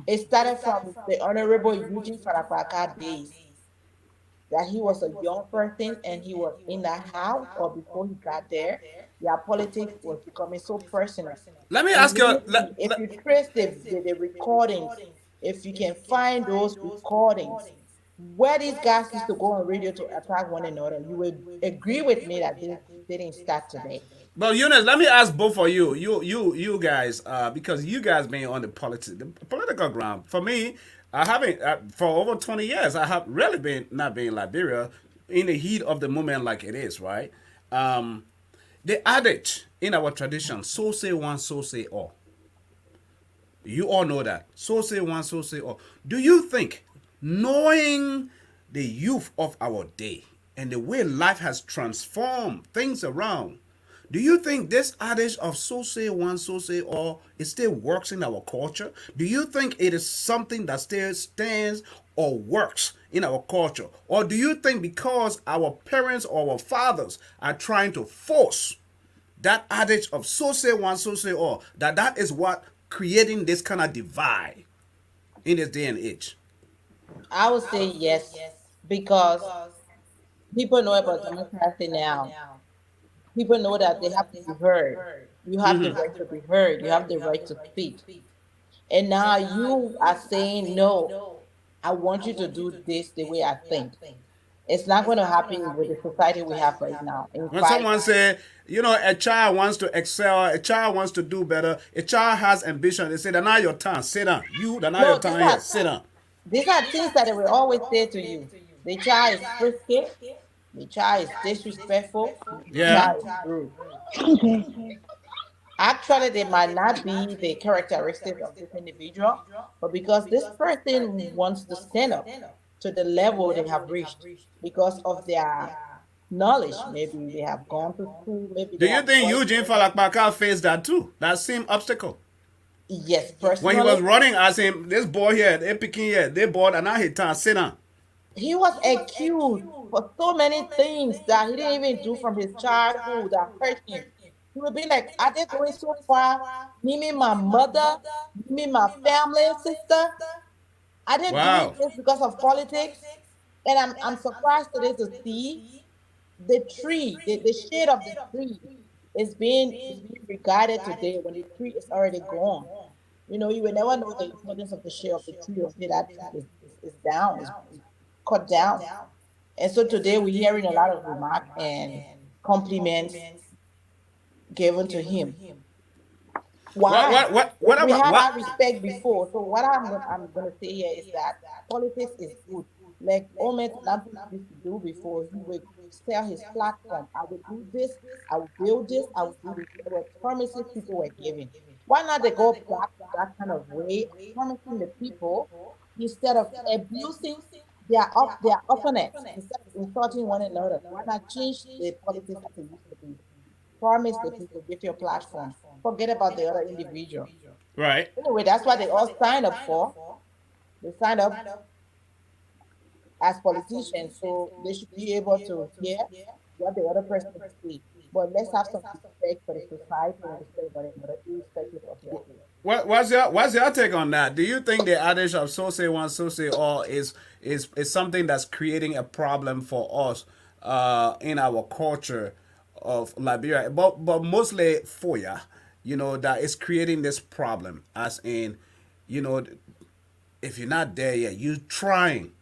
It started from the Honorable Eugene Farafaka days. That he was a young person and he was in the house, or before he got there, their politics was becoming so personal. Let me And ask you. if you trace the recordings, if you can find those recordings where these guys used to go on radio to attack one another, you would agree with me that this didn't start today. Well, Eunice, let me ask both of you, you guys, because you guys been on the political ground. For me, I haven't for over 20 years. I have really been not been in Liberia in the heat of the moment like it is, right? The adage in our tradition, so say one, so say all. You all know that. So say one, so say all. Do you think, knowing the youth of our day and the way life has transformed things around, do you think this adage of so say one, so say all, it still works in our culture? Do you think it is something that still stands or works in our culture? Or do you think because our parents or our fathers are trying to force that adage of so say one, so say all, that is what creating this kind of divide in this day and age? I would say yes, because people know about democracy now. People know that they have to be heard. You have the right to be heard. You have the right to speak. And now you are saying, no, I want you to do this the way I think. It's not going to happen with the society we have right now. In When fact, someone say, a child wants to excel, a child wants to do better, a child has ambition, they say, "That's not your time. Sit down. That's not your no, time here. Sit down." these are things that they will always say to you. The child is frisky. The child is disrespectful. The Yeah. child is rude. Actually, they might not be the characteristics of this individual, but because this person wants to stand up to the level they have reached because of their knowledge. Maybe they have gone to school, maybe Do they you have think gone. Eugene Falakbaka faced that too? That same obstacle? Yes, When he was personally, running, I said, this boy here, they picking here, they bored, and now he turn sit down. he was accused for so many things that he didn't even do from his childhood that hurt him. He would be like, are they going so far? Me, my mother, me, my family, sister. Are they doing Wow. this because of politics? And I'm surprised today to see the tree, the shade of the tree is being regarded today when the tree is already gone. You will never know the importance of the shade of the tree until that tree is down, is cut down. And so today we're hearing a lot of remarks and compliments given to him. Why? What We about had what? that respect before. So what I'm gonna say here is that politics is good. Like Omet Lampus used to do before, he would sell his platform. I will do this, I will build this, I will do this. There were promises people were giving. Why not they go back to that kind of way, promising the people instead of abusing their opponents, instead of insulting one another? Why not change the politics as it used to be? Promise the people with your platform. Forget about the other individual. Right. Anyway, that's what they all signed up for. They signed up as politicians, so they should be able to hear what the other person say. But let's have some respect for the society and respect for another, irrespective of their age. What's your take on that? Do you think the adage of so say one, so say all is something that's creating a problem for us in our culture of Liberia, but mostly Foya, that is creating this problem, as in, you know, if you're not there yet, you're trying.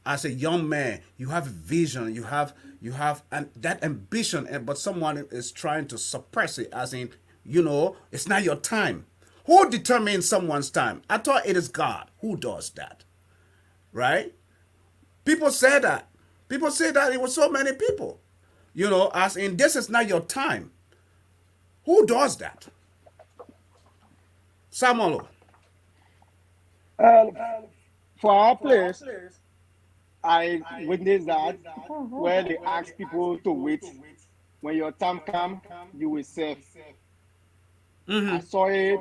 As a young man, you have a vision, you have that ambition, but someone is trying to suppress it, as in, it's not your time. Who determines someone's time? I thought it is God who does that, right? People say that. People say that it was so many people, as in, this is not your time. Who does that? Samuel. Uh, for our place, I witnessed that where they ask people to wait. When your time come, you will serve. I saw it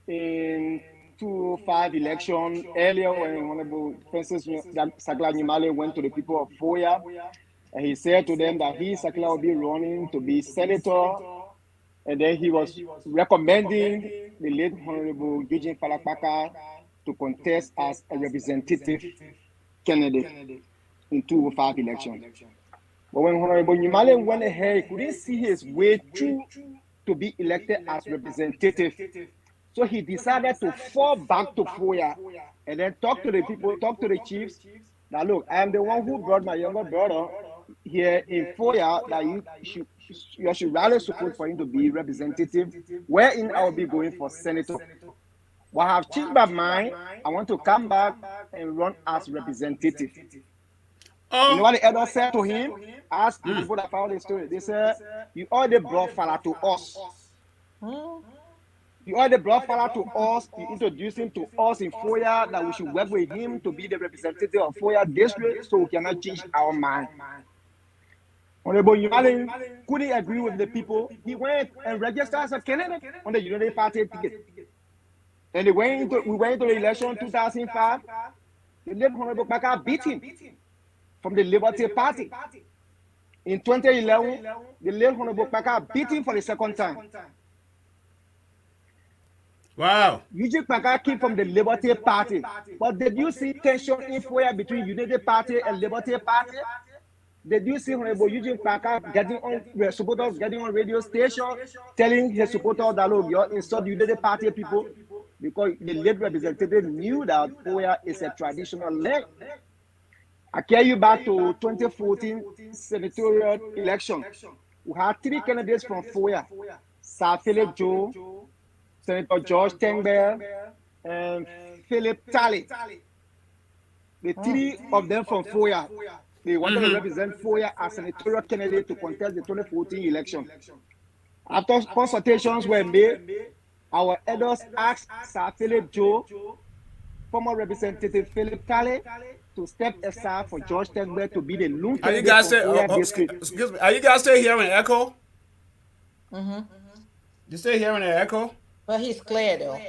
in 2005 election earlier when Honorable Francis Sakla Nyimale went to the people of Foya, and he said to them that he, Sakla, will be running to be senator, and then he was recommending the late Honorable Eugene Falakbaka to contest as a representative candidate in 2005 election. But when Honorable Nyimale went ahead, he couldn't see his way through to be elected as representative. So he decided to fall back to Foya and then talk to the people, talk to the chiefs. Now look, I am the one who brought my younger brother here in Foya that you should rally support for him to be representative, wherein I will be going for senator. But I have changed my mind. I want to come back and run as representative. You know what the elder said to him? Ask the people that found the story. They said, you already brought Fala to us. You already brought Fala to us. You introduced him to us in Foya that we should work with him to be the representative of Foya district, so we cannot change our mind. Honorable Yumalen couldn't agree with the people. He went and registered as a candidate on the United Party ticket. And we went into the election 2005. The late Honorable Boakai beat him from the Liberty Party. In 2011, the late Honorable Boakai beat him for the second time. Wow. Eugene Boakai came from the Liberty Party. But did you see tension in Foya between United Party and Liberty Party? Did you see Honorable Eugene Boakai getting on supporters getting on radio station telling his supporters that look, you're insult United Party people? Because the late representative knew that Foya is a traditional land. I carry you back to 2014 senatorial election. We had 3 candidates from Foya: Sir Philip Joe, Senator George Tengber, and Philip Talley. The 3 of them from Foya. They wanted to represent Foya as senatorial candidate to contest the 2014 election. After consultations were made, our elders asked Sir Philip Joe, former Representative Philip Talley, to step aside for George Tengber to be the loon candidate for Foya district. Excuse me, are you guys still hearing an echo? You still hearing an echo? But he's clear though.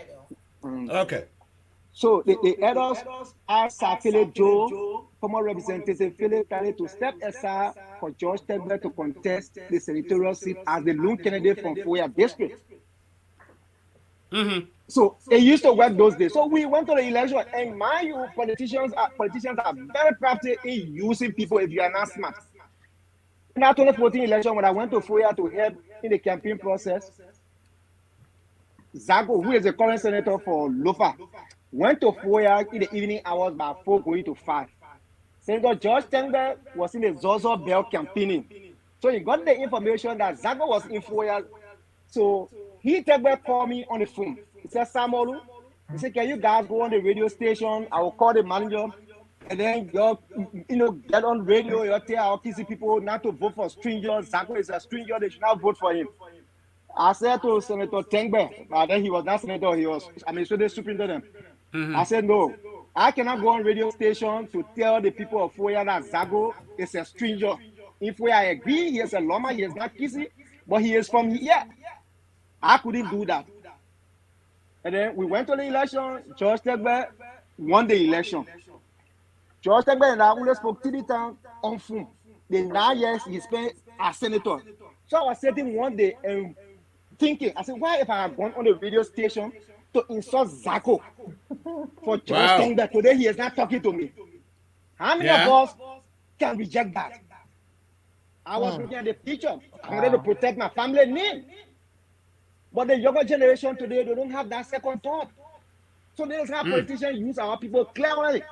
Okay. So the elders asked Sir Philip Joe, former Representative Philip Talley, to step aside for George Tengber to contest the senatorial seat as the loon candidate from Foya district. So it used to work those days. So we went to the election, and mind you, politicians are very practical in using people if you are not smart. In that 2014 election, when I went to Foya to help in the campaign process, Zago, who is the current senator for Lofa, went to Foya in the evening hours by 4 going to 5. Senator George Tengber was in the Zozo Bell campaigning. So he got the information that Zago was in Foya. So he called me on the phone. He said, Samolu, he said, can you guys go on the radio station? I will call the manager. And then get on radio, you tell our kissy people not to vote for strangers. Zago is a stranger, they should not vote for him. I said to Senator Tengber, but then he was not senator, he was administrative superintendent. I said, no, I cannot go on radio station to tell the people of Foya that Zago is a stranger. If we agree, he is a Loma, he is not kissy, but he is from here. I couldn't do that. And then we went to the election. George Tengber won the election. George Tengber and I only spoke 3 times on phone. The 9 years he spent as senator. So I was sitting one day and thinking, I said, why if I had gone on the radio station to insult Zago for George Tengber? Today he is not talking to me. How many of us can reject that? I was looking at the picture. I wanted to protect my family name. But the younger generation today, they don't have that second thought. So this is how politicians use our people cleverly.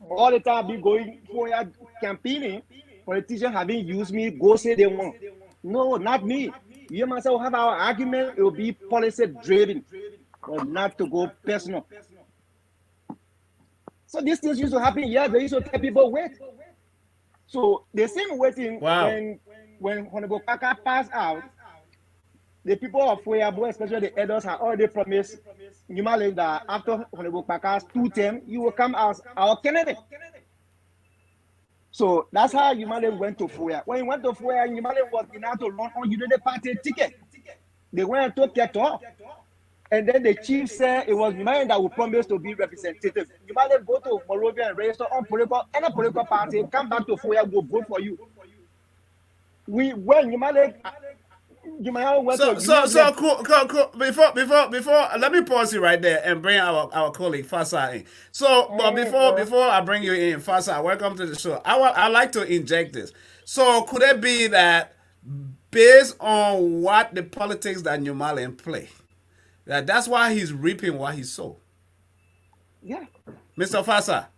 All the time be going for your campaigning, politicians having used me, go say they want. No, not me. You myself have our argument, it will be policy driven, but not to go personal. So these things used to happen, they used to tell people wait. So the same waiting when Honorable Boakai passed out, the people of Foya, especially the elders, have already promised Numale that after Honorable Boakai's 2 terms, you will come as our candidate. So that's how Numale went to Foya. When he went to Foya, Numale was enough to run on United Party ticket. They went and took Keto. And then the chief said it was Numale that would promise to be representative. Numale go to Morovia and register on any political party, come back to Foya, will vote for you. Numale. So cool. Before, let me pause you right there and bring our colleague Fasa in. So, but before I bring you in, Fasa, welcome to the show. I like to inject this. So, could it be that based on what the politics that Numalen play, That's why he's reaping what he sowed. Yeah. Mr. Fasa.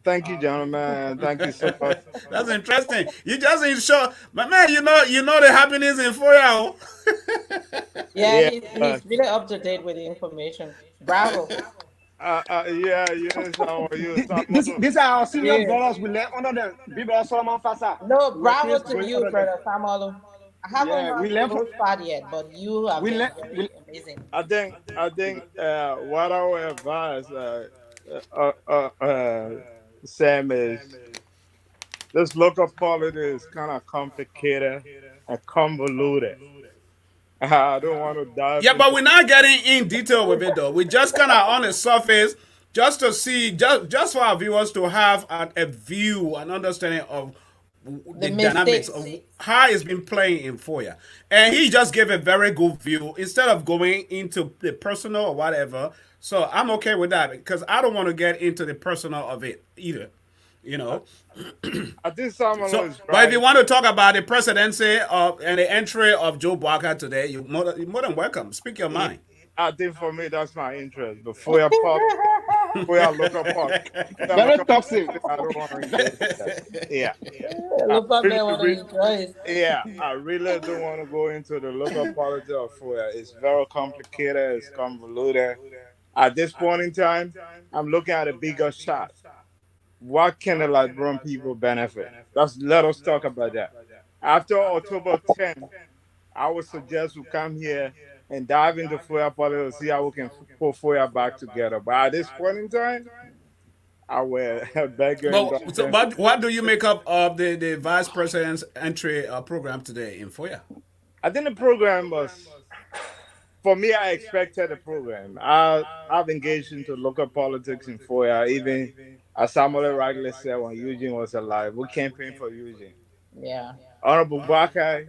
Thank you, gentlemen. Thank you so much. That's interesting. You just ain't sure, but man, you know the happenings in Foya. Yeah, Yeah, he's really up to date with the information. Bravo. yeah, yes, how are you, Samuel? These are our serious Yeah. brothers. We learn under the big brother Solomon Fasa. No, We were bravo kids to going you, under them. brother Famolo. I haven't Yeah, we heard the learn from most part yet, but you have we been learn very we, amazing. I think what I would advise, uh, uh, uh, Sam, is this local politics is kind of complicated and convoluted. I don't want to dive Yeah, but into. we're not getting in detail with it though. We just kind of on the surface, just to see, just for our viewers to have a view, an understanding of The the dynamics of mistakes. how it's been playing in Foya. And he just gave a very good view instead of going into the personal or whatever. So I'm okay with that because I don't want to get into the personal of it either. You I, know. I think Samuel So, is but if you right. want to talk about the presidency of and the entry of Joe Boakai today, you're more than welcome. Speak your Yeah, mind. I think for me that's my interest. But for your local very toxic. I don't want to engage with that. Yeah, I Look really, man want to rejoice. yeah, I really don't want to go into the local politics of Foya. It's very complicated. It's convoluted. At this point in time, I'm looking at a bigger shot. What can the Liberian people benefit? Let us talk about that. After October 10th, I would suggest we come here and dive into Foya politics, see how we can put Foya back together. But at this point in time, I will beg your But so indulgence. what do you make up of the vice president's entry program today in Foya? I think the program was, for me, I expected the program. I've engaged into local politics in Foya, even as Samuel rightly said when Eugene was alive. We campaigned for Eugene. Yeah. Honorable Boakai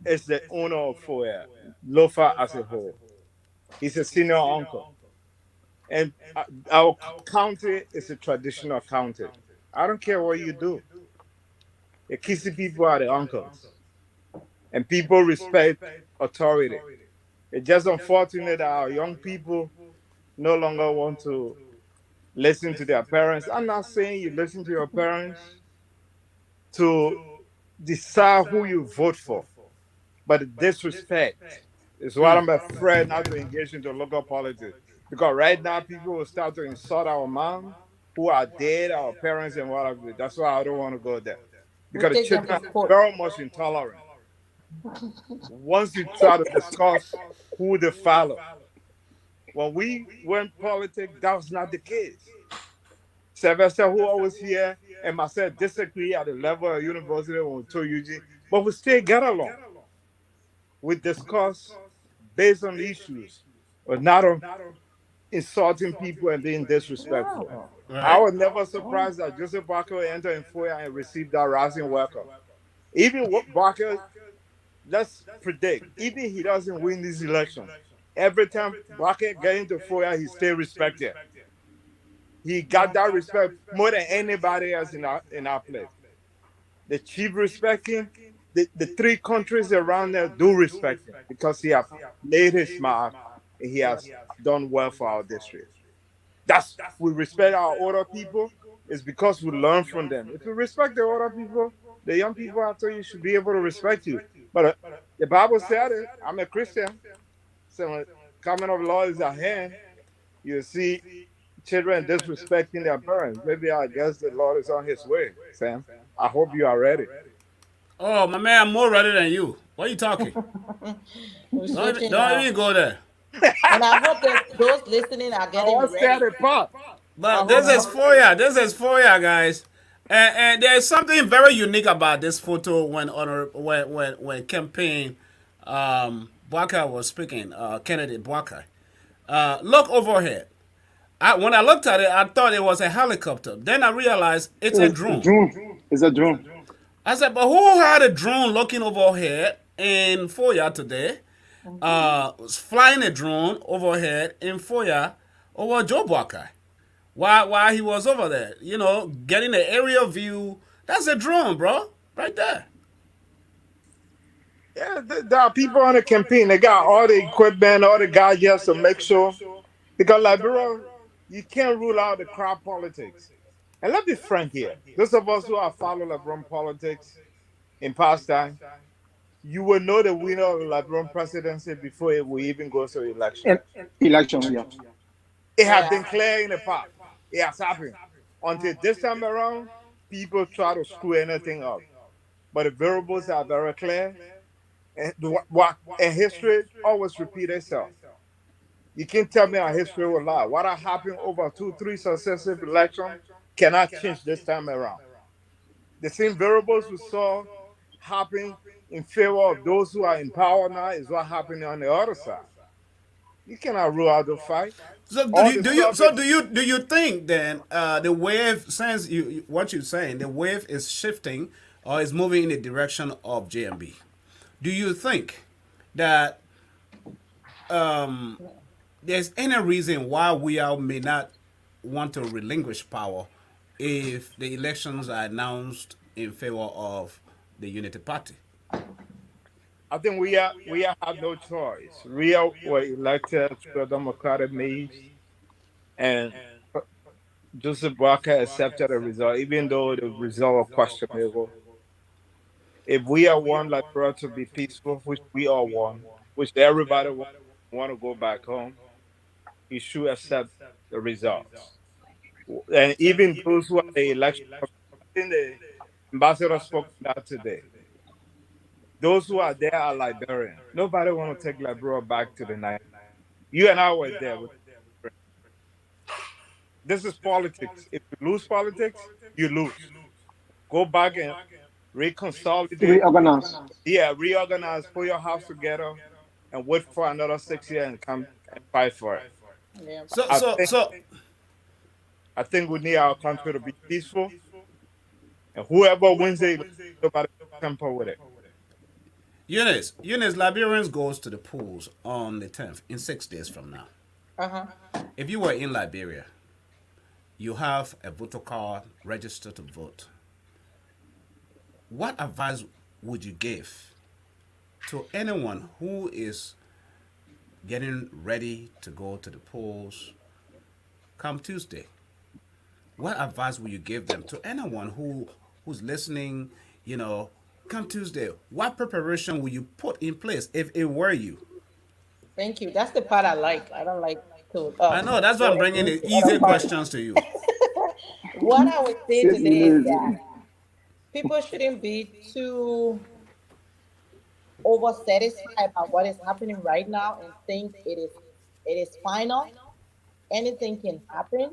is the owner of Foya, Lofa as a whole. He's a senior uncle. And our county is a traditional county. I don't care what you do. The Kisi people are the uncles. And people respect authority. It's just unfortunate that our young people no longer want to listen to their parents. I'm not saying you listen to your parents to decide who you vote for, but the disrespect is what I'm afraid not to engage into local politics. Because right now, people will start to insult our mom, who are dead, our parents, and whatever. That's why I don't want to go there. We'll Because the take them children to are court. very much intolerant. Once you try to discuss who they follow, when we went politics, that was not the case. Sylvester, who always here, and myself disagree at the level of university when we told Eugene, but we still get along. We discuss based on issues, but not on insulting people and being disrespectful. Oh. I Right. was never surprised that Joseph Barker entered in Foya and received that rousing welcome. Even what Barker, let's predict, even he doesn't win this election, every time Barker get into Foya, he stay respected. He got that respect more than anybody else in our place. The chief respect him. The three countries around there do respect him because he has made his mark and he has done well for our district. That's we respect our older people. It's because we learn from them. If you respect the older people, the young people after you should be able to respect you. But the Bible said it. I'm a Christian. So when coming of law is at hand, you see children disrespecting their parents. Maybe I guess the Lord is on his way, Sam. I hope you are ready. Oh my man, I'm more ready than you. What are you talking? We're Don't even, switching don't now. even go there. And I hope that those listening are I getting was ready. scared apart. I But hope this you is are ready. Foya. This is Foya, guys. And there's something very unique about this photo when campaign Boakai was speaking, Kennedy Boakai. Look overhead. When I looked at it, I thought it was a helicopter. Then I realized it's a It's a drone. drone. It's a drone. I said, but who had a drone looking overhead in Foya today? Was flying a drone overhead in Foya over Joe Boakai. While he was over there, getting an aerial view. That's a drone, bro, right there. Yeah, there are people on the campaign. They got all the equipment, all the gadgets to make sure. Because Liberia, you can't rule out the crowd politics. And let's be frank here. Those of us who have followed Liberian politics in past time, you will know the winner of the Liberian presidency before it will even go to election. And election, yeah. It has Yeah. been clear in the past. It has happened. Until this time around, people try to screw anything up. But the variables are very clear. And history always repeats itself. You can't tell me our history will lie. What has happened over two, three successive elections cannot change this time around. The same variables we saw happen in favor of those who are in power now is what happening on the other side. You cannot rule out the fight. So All the survey, do you think then the wave, since what you're saying, the wave is shifting or is moving in the direction of JMB? Do you think that there's any reason why we all may not want to relinquish power if the elections are announced in favor of the Unity Party? I think we are have no choice. We are were elected through a democratic means, and Joseph Boakai accepted the result, even though the result was questionable. If we are one Liberia to be peaceful, which we all want, which everybody want to go back home, he should accept the results. And even those who are the election, I think the ambassador spoke on that today. Those who are there are Liberian. Nobody want to take Liberia back to the night. You and I were there. This is politics. If you lose politics, you lose. Go back and reconsolidate. Reorganize. Yeah, reorganize, put your house together, and wait for another 6 years and come and fight for it. Yeah. So I so think so I think we need our country to be peaceful, and whoever wins the election, nobody tamper with it. Eunice, Liberians goes to the polls on the 10th in 6 days from now. Uh-huh. If you were in Liberia, you have a voter card, registered to vote. What advice would you give to anyone who is getting ready to go to the polls come Tuesday? What advice would you give them to anyone who's listening? You know, come Tuesday. What preparation would you put in place if it were you? Thank you. That's the part I like. I don't like to I know that's why go I'm bringing against the the other easy party. questions to you. What I would say Yes, today it is is. that people shouldn't be too over satisfied about what is happening right now and think it is final. Anything can happen.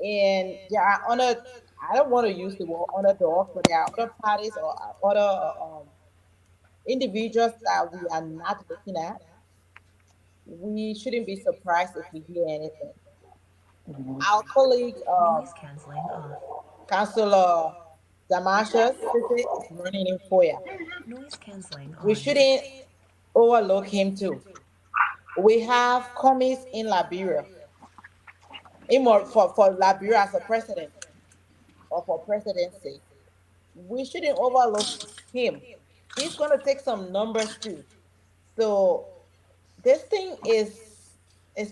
And there are other, I don't want to use the word underdogs, but there are other parties or other individuals that we are not looking at. We shouldn't be surprised if we hear anything. Our colleague, Councillor Damascus is running in Foya. We shouldn't overlook him too. We have commies in Liberia, for Liberia as a president or for presidency. We shouldn't overlook him. He's going to take some numbers too. So this thing is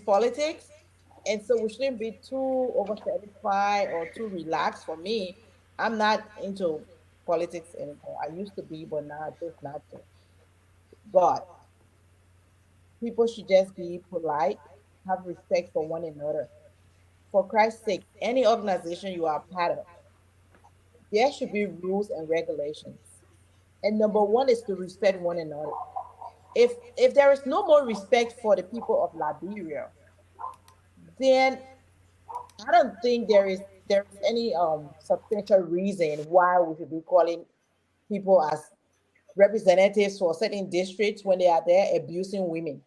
politics, and so we shouldn't be too oversatisfied or too relaxed. For me, I'm not into politics anymore. I used to be, but now I choose not to. But people should just be polite, have respect for one another. For Christ's sake, any organization you are part of, there should be rules and regulations. And number one is to respect one another. If there is no more respect for the people of Liberia, then I don't think there is any substantial reason why we should be calling people as representatives for certain districts when they are there abusing women.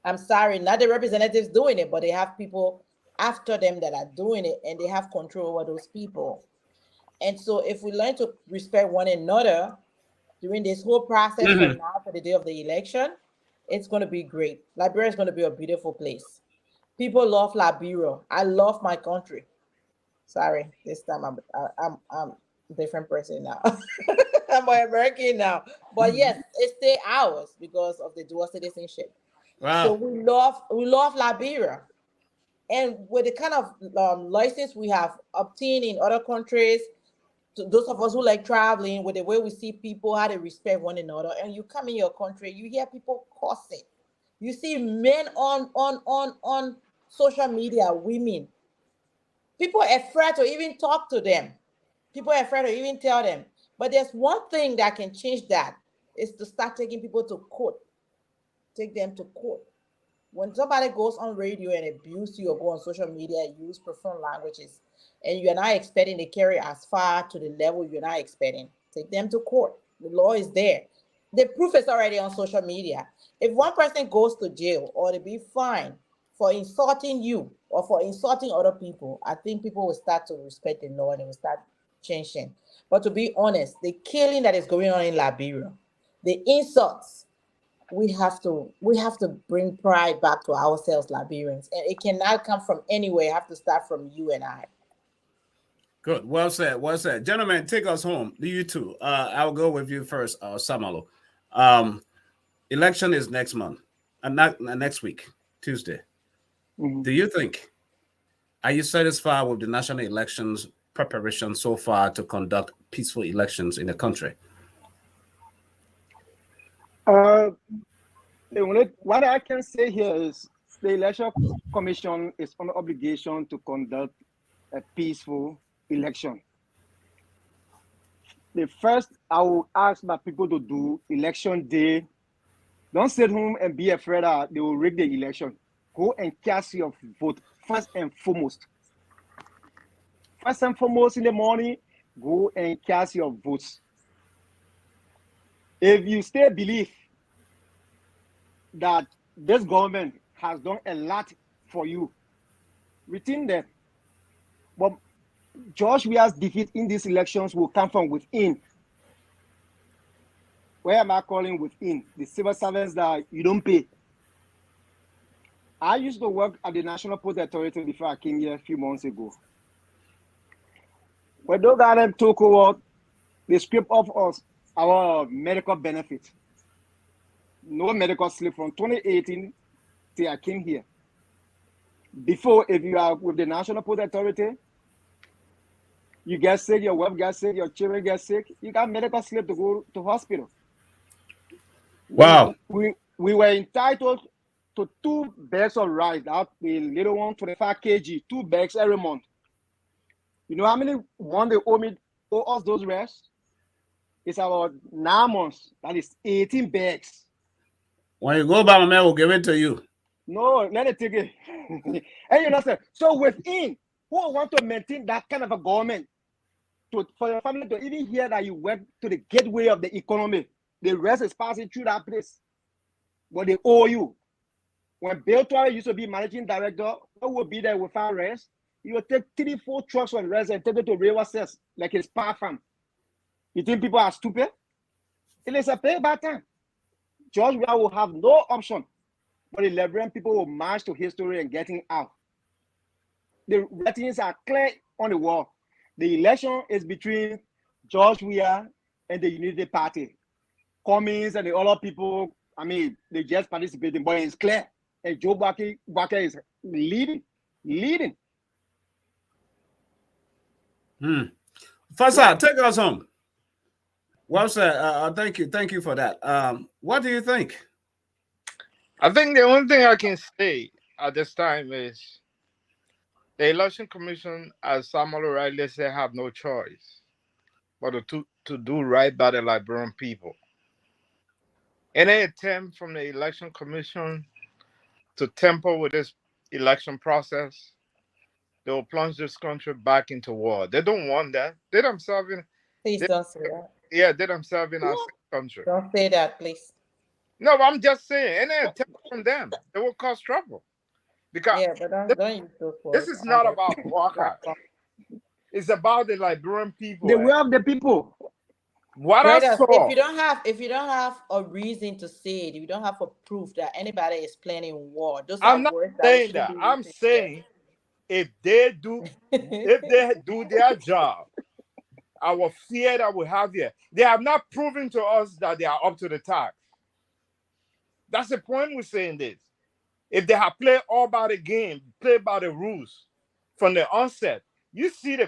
I'm sorry, not the representatives doing it, but they have people after them that are doing it and they have control over those people. And so if we learn to respect one another during this whole process from now to the day of the election, it's going to be great. Liberia is going to be a beautiful place. People love Liberia. I love my country. Sorry, this time different person now. I'm an American now. But yes, it's still ours because of the dual citizenship. So Wow. we love Liberia. And with the kind of license we have obtained in other countries, to those of us who like traveling, with the way we see people, how they respect one another, and you come in your country, you hear people cussing. You see men on social media, women. People are afraid to even talk to them. People are afraid to even tell them. But there's one thing that can change that is to start taking people to court. Take them to court. When somebody goes on radio and abuse you or go on social media and use profane languages, and you're not expecting to carry as far to the level you're not expecting, take them to court. The law is there. The proof is already on social media. If one person goes to jail or to be fined for insulting you or for insulting other people, I think people will start to respect the law and they will start changing. But to be honest, the killing that is going on in Liberia, the insults, we have to bring pride back to ourselves, Liberians, and it cannot come from anywhere. It have to start from you and I. Good. Well said. Well said. Gentlemen, take us home. You two. I'll go with you first, Samalo. Election is next month, and not next week, Tuesday. Do you think? Are you satisfied with the national elections preparation so far to conduct peaceful elections in the country? What I can say here is the Election Commission is on obligation to conduct a peaceful election. The first I will ask my people to do election day. Don't sit home and be afraid that they will rig the election. Go and cast your vote first and foremost. First and foremost in the morning, go and cast your votes. If you still believe that this government has done a lot for you, retain them. But George Weah's defeat in these elections will come from within. Where am I calling within? The civil servants that you don't pay. I used to work at the National Post Authority before I came here a few months ago. When those guys took over, they stripped off us our medical benefit. No medical slip from 2018 till I came here. Before, if you are with the National Post Authority, you get sick, your wife gets sick, your children get sick, you got medical slip to go to hospital. Wow. We were entitled to 2 bags of rice. That the little one, 25 kg, 2 bags every month. You know how many one they owe us those rice? It's about 9 months. That is 18 bags. When you go back, my man will give it to you. No, let it take it. And you know, so within, who want to maintain that kind of a government for your family to even hear that you went to the gateway of the economy, the rest is passing through that place. But they owe you. When Bill Twile used to be managing director, what would be there without rest? You will take 3-4 trucks on rest and take it to railway sales like it's power farm. You think people are stupid? It is a payback time. George Weah will have no option, but the Liberian people will march to history and getting out. The ratings are clear on the wall. The election is between George Weah and the Unity Party. Cummings and the other people, I mean, they just participating, but it's clear. And Joe Boakai is leading. Fasa, take us home. Well said. Thank you for that. What do you think? I think the only thing I can say at this time is the Election Commission, as Samuel rightly said, have no choice but to do right by the Liberian people. Any attempt from the Election Commission to tamper with this election process, they will plunge this country back into war. They don't want that. They themselves, Please don't say that. yeah, they themselves in our country. Don't say that, please. No, I'm just saying, any attempt from them, they will cause trouble. Because Yeah, but don't use those words. this is not about Boakai. It's about the Liberian people. The will of the people. What Brothers, I saw. if you don't have a reason to say it, if you don't have a proof that anybody is planning war, those I'm are not words saying that that. we I'm shouldn't be using. saying if they do their job, our fear that we have here. They have not proven to us that they are up to the task. That's the point we're saying this. If they have played all by the game, played by the rules from the onset, you see the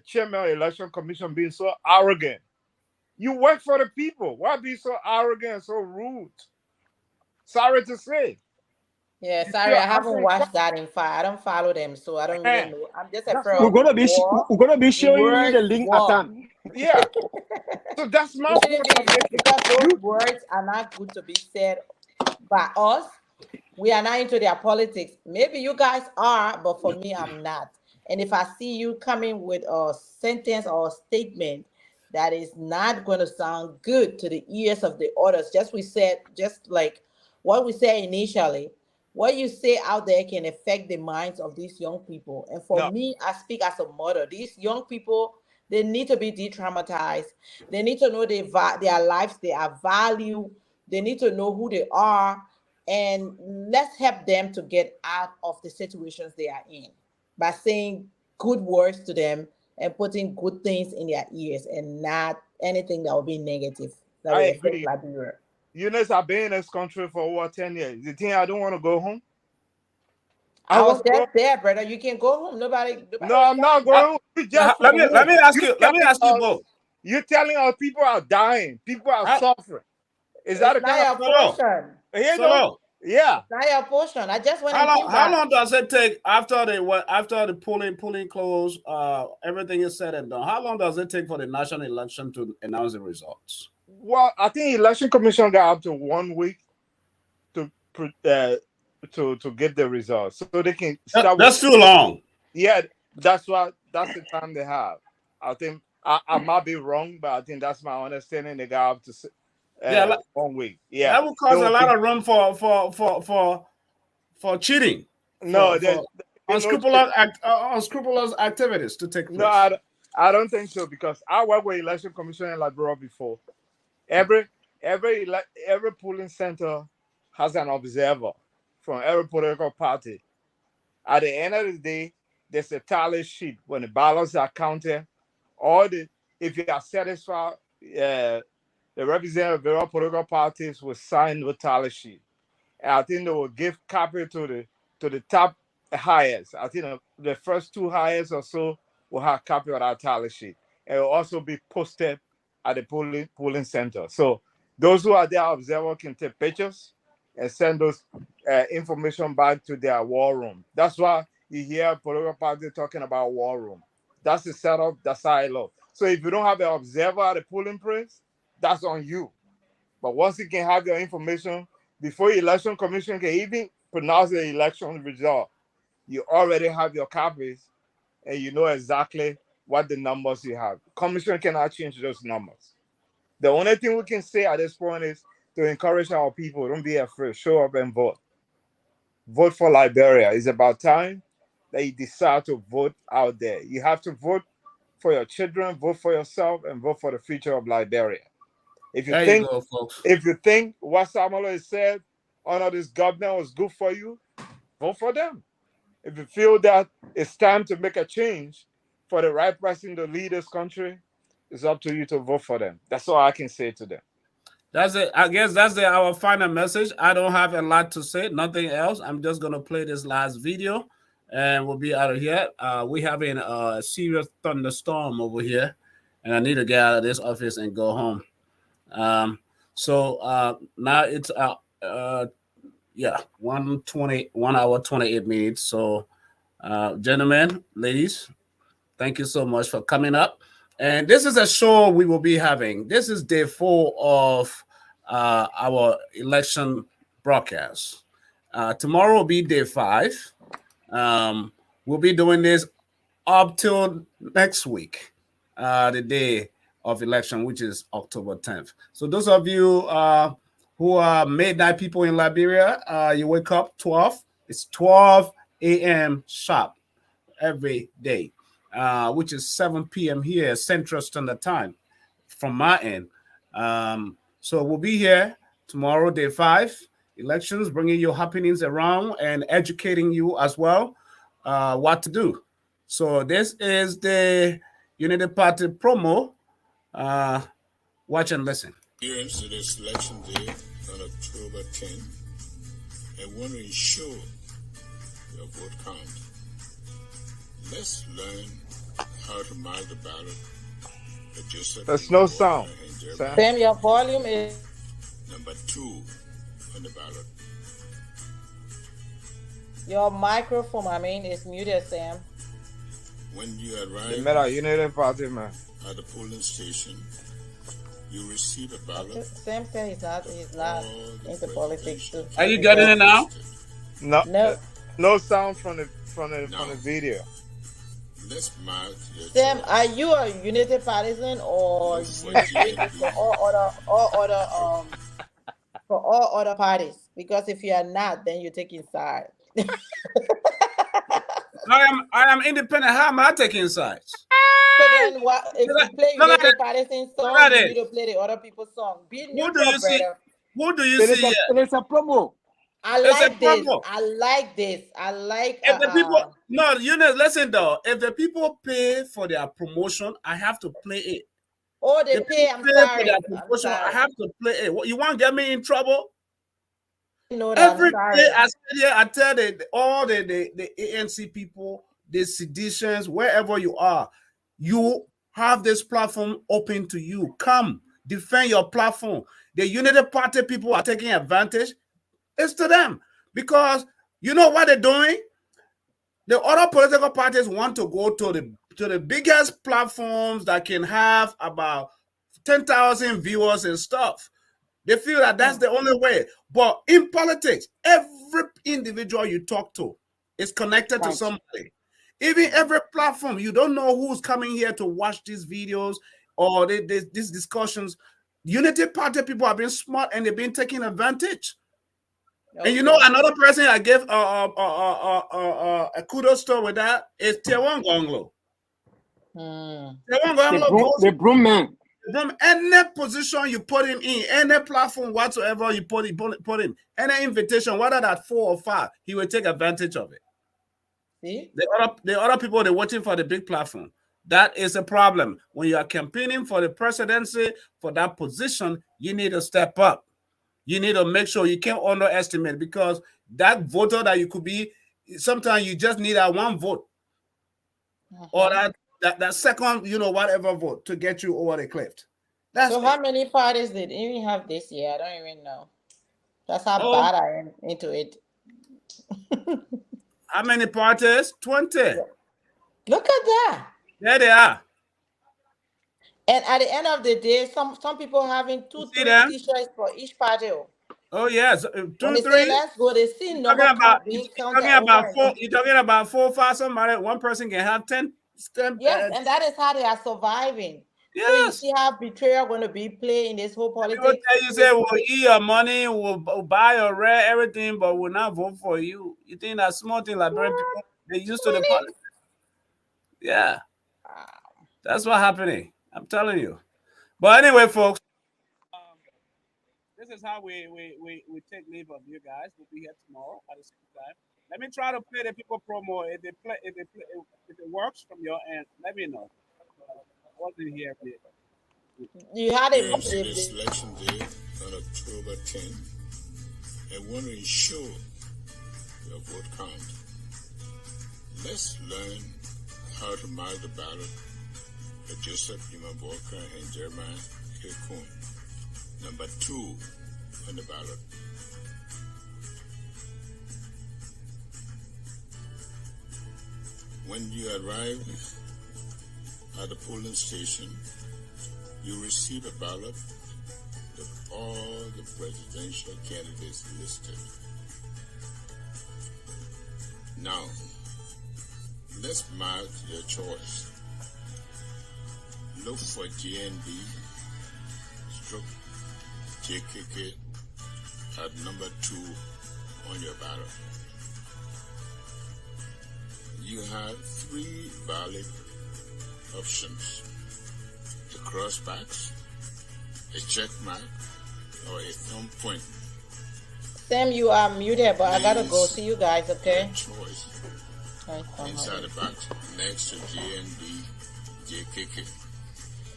chairman of the election commission being so arrogant. You work for the people. Why be so arrogant and so rude? Sorry to say. Yeah, sorry, I haven't watched that in fact. I don't follow them, so I don't really know. I'm just afraid We're of gonna be war. we're gonna be showing you the Word link war. at time. Yeah. So that's my We shouldn't point. be, because those words are not good to be said by us. We are not into their politics. Maybe you guys are, but for me, I'm not. And if I see you coming with a sentence or a statement that is not going to sound good to the ears of the others, just like what we said initially, what you say out there can affect the minds of these young people. And for No, me, I speak as a mother. These young people, they need to be de-traumatized. They need to know their lives, their value. They need to know who they are, and let's help them to get out of the situations they are in by saying good words to them and putting good things in their ears and not anything that will be negative that I will affect agree. Liberia. You know, I've been in this country for over 10 years. You think I don't want to go home? I I was want to go. there, brother. You can go home. Nobody No, was I'm not stopping going you. home. You just let went me let home. me ask You you let me telling ask you us, both. you're telling us people are dying, people are I, suffering. Is that It's the not kind of your Solo, portion. you know? Solo. Yeah. It's not your portion. I just went and came How back. long does it take after the polling close, everything is said and done? How long does it take for the national election to announce the results? Well, I think election commission got up to 1 week to to get the results, so they can start with. That's too long. Yeah, that's the time they have. I think I might be wrong, but I think that's my understanding. They got up to Yeah, 1 week. Yeah, that would they cause a will lot of room for cheating, no, for there's no cheating. unscrupulous activities to take No, place. I don't think so because I worked with election commission in Liberia before. Every every polling center has an observer from every political party. At the end of the day, there's a tally sheet when the ballots are counted. All the if you are satisfied, the representative of the political parties will sign the tally sheet. And I think they will give copy to the top highest. I think the first two highest or so will have copy of that tally sheet. And it will also be posted at the polling center. So those who are there observer can take pictures and send those information back to their war room. That's why you hear political party talking about war room. That's the setup. That's how I love. So if you don't have an observer at the polling place, that's on you. But once you can have your information before the election commission can even pronounce the election result, you already have your copies and you know exactly what the numbers you have. Commission cannot change those numbers. The only thing we can say at this point is to encourage our people, don't be afraid, show up and vote. Vote for Liberia. It's about time that you decide to vote out there. You have to vote for your children, vote for yourself, and vote for the future of Liberia. If you There you think go, folks. if you think what Samuel has said under this government was good for you, vote for them. If you feel that it's time to make a change for the right person to lead this country, it's up to you to vote for them. That's all I can say to them. That's it. I guess that's our final message. I don't have a lot to say, nothing else. I'm just gonna play this last video, and we'll be out of here. We having a serious thunderstorm over here, and I need to get out of this office and go home. So now it's yeah, 1 hour 28 minutes. So, gentlemen, ladies, thank you so much for coming up. And this is a show we will be having. This is day 4 of our election broadcast. Tomorrow will be day 5. We'll be doing this up till next week, the day of election, which is October 10th. So those of you who are midnight people in Liberia, you wake up 12. It's 12 a.m. sharp every day, which is 7 p.m. here, Central Standard Time from my end. So we'll be here tomorrow, day 5, elections, bringing you happenings around and educating you as well what to do. So this is the Unity Party promo. Watch and listen. Adherence to this election day on October 10, I want to ensure your vote count. Let's learn how to mark the ballot. There's no sound. Sam, your volume is Number 2 on the ballot. your microphone. I mean, is muted, Sam. When you The arrive Meta Unity Party, man. at the polling station, you receive a ballot. Sam said he's not into politics too. Are you getting it now? No. No sound from the video. Let's mark your Sam, choice. are you a Unity partisan or Look for you GNB. for all other parties? Because if you are not, then you're taking side. I am independent. How am I taking sides? So then, what if you play Look at Unity it. partisan Look song? at You it. need to play the other people's song. Be Who do neutral, you see? brother. Who do you see here? It's a promo. I It's a like this. promo. I like this. I like. If the people, no, listen though. If the people pay for their promotion, I have to play it. Oh, they If pay. people I'm pay sorry. for their I'm promotion, I sorry. have to play it. What, you want to get me in trouble? No, I'm Every sorry. day I sit here, I tell all the ANC people, the seditions, wherever you are, you have this platform open to you. Come, defend your platform. The Unity Party people are taking advantage. It's to them. Because you know what they're doing? The other political parties want to go to the biggest platforms that can have about 10,000 viewers and stuff. They feel that that's the only way. But in politics, every individual you talk to is connected to somebody. Even every platform, you don't know who's coming here to watch these videos or these discussions. Unity Party people have been smart and they've been taking advantage. Okay. And you know, another person I gave a kudos to with that is Tewon Gonglo. Tewon Gonglo The broom man. from any position you put him in, any platform whatsoever you put him, any invitation, whether that 4 or 5, he will take advantage of it. See? The other people, they're watching for the big platform. That is a problem. When you are campaigning for the presidency, for that position, you need to step up. You need to make sure you can't underestimate, because that voter that you could be, sometimes you just need that one vote. Or that second, whatever vote to get you over the cliff. So how many parties did you have this year? I don't even know. That's how bad I am into it. How many parties? 20. Look at that. There they are. And at the end of the day, some people having 2-3 t-shirts for each party. Oh yes, 2, 3. Let's go. They see number being counted. You're talking about 4, 5. Somebody, one person can have 10. Yes, and that is how they are surviving. Yes. So you see how betrayal going to be played in this whole politics. People tell you, say, we'll eat your money, we'll buy your rare, everything, but we'll not vote for you. You think that small thing, like people, they used to the politics. Yeah. That's what's happening. I'm telling you. But anyway, folks, this is how we take leave of you guys. We'll be here tomorrow at the same time. Let me try to play the people promo. If it works from your end, let me know. I wasn't here. You had it. This election day on October 10, I want to ensure your vote count. Let's learn how to mark the ballot for Joseph Boakai and Jeremiah K. Kuhn. Number 2 on the ballot. When you arrive at the polling station, you receive a ballot with all the presidential candidates listed. Now, let's mark your choice. Look for GNB stroke JKK at number 2 on your ballot. You have 3 valid options: a crossbox, a check mark, or a thumb point. Sam, you are muted, but I gotta go. See you guys, okay? Choice inside the box next to GNB JKK.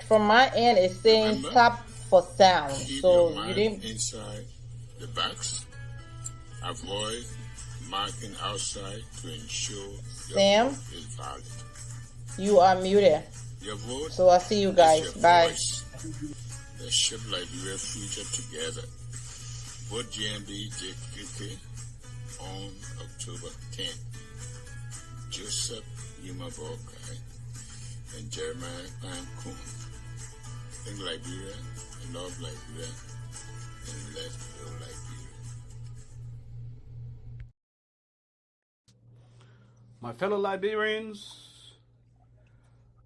From my end, it's saying Remember, tap for sound. keep So your you mark didn't. inside the box. Avoid marking outside to ensure your Sam, vote is valid. you are muted. Your vote So I'll see you is guys. your Bye. voice that shape Liberia's future together. Vote GMB JKK on October 10th. Joseph Yuma Boakai and Jeremiah Pankun. Think Liberia, love Liberia, and let's build Liberia. My fellow Liberians,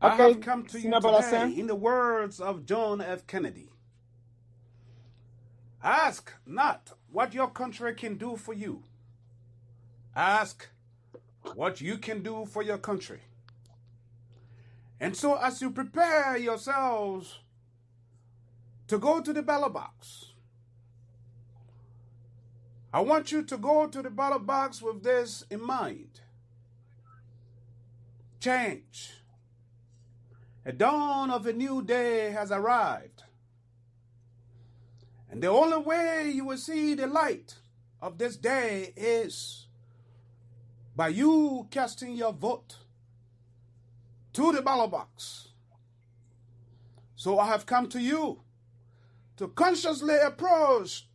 I Okay, have come to you Senior Brother today Sam. in the words of John F. Kennedy. Ask not what your country can do for you. Ask what you can do for your country. And so as you prepare yourselves to go to the ballot box, I want you to go to the ballot box with this in mind. Change. A dawn of a new day has arrived. And the only way you will see the light of this day is by you casting your vote to the ballot box. So I have come to you to consciously approach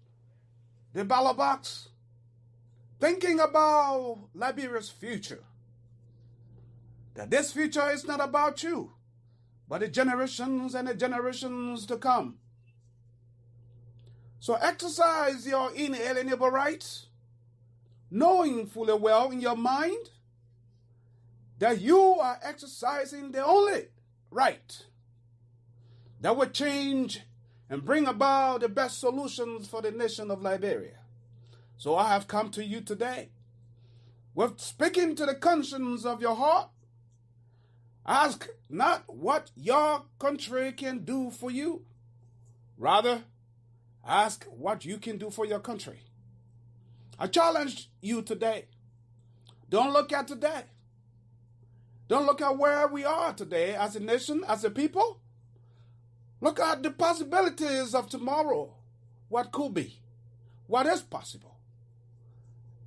the ballot box, thinking about Liberia's future. That this future is not about you, but the generations and the generations to come. So exercise your inalienable rights, knowing fully well in your mind that you are exercising the only right that will change and bring about the best solutions for the nation of Liberia. So I have come to you today with speaking to the conscience of your heart. Ask not what your country can do for you. Rather, ask what you can do for your country. I challenge you today. Don't look at today. Don't look at where we are today as a nation, as a people. Look at the possibilities of tomorrow. What could be? What is possible?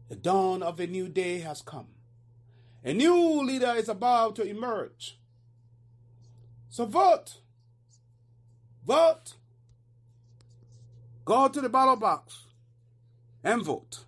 The dawn of a new day has come. A new leader is about to emerge. So vote. Vote. Go to the ballot box and vote.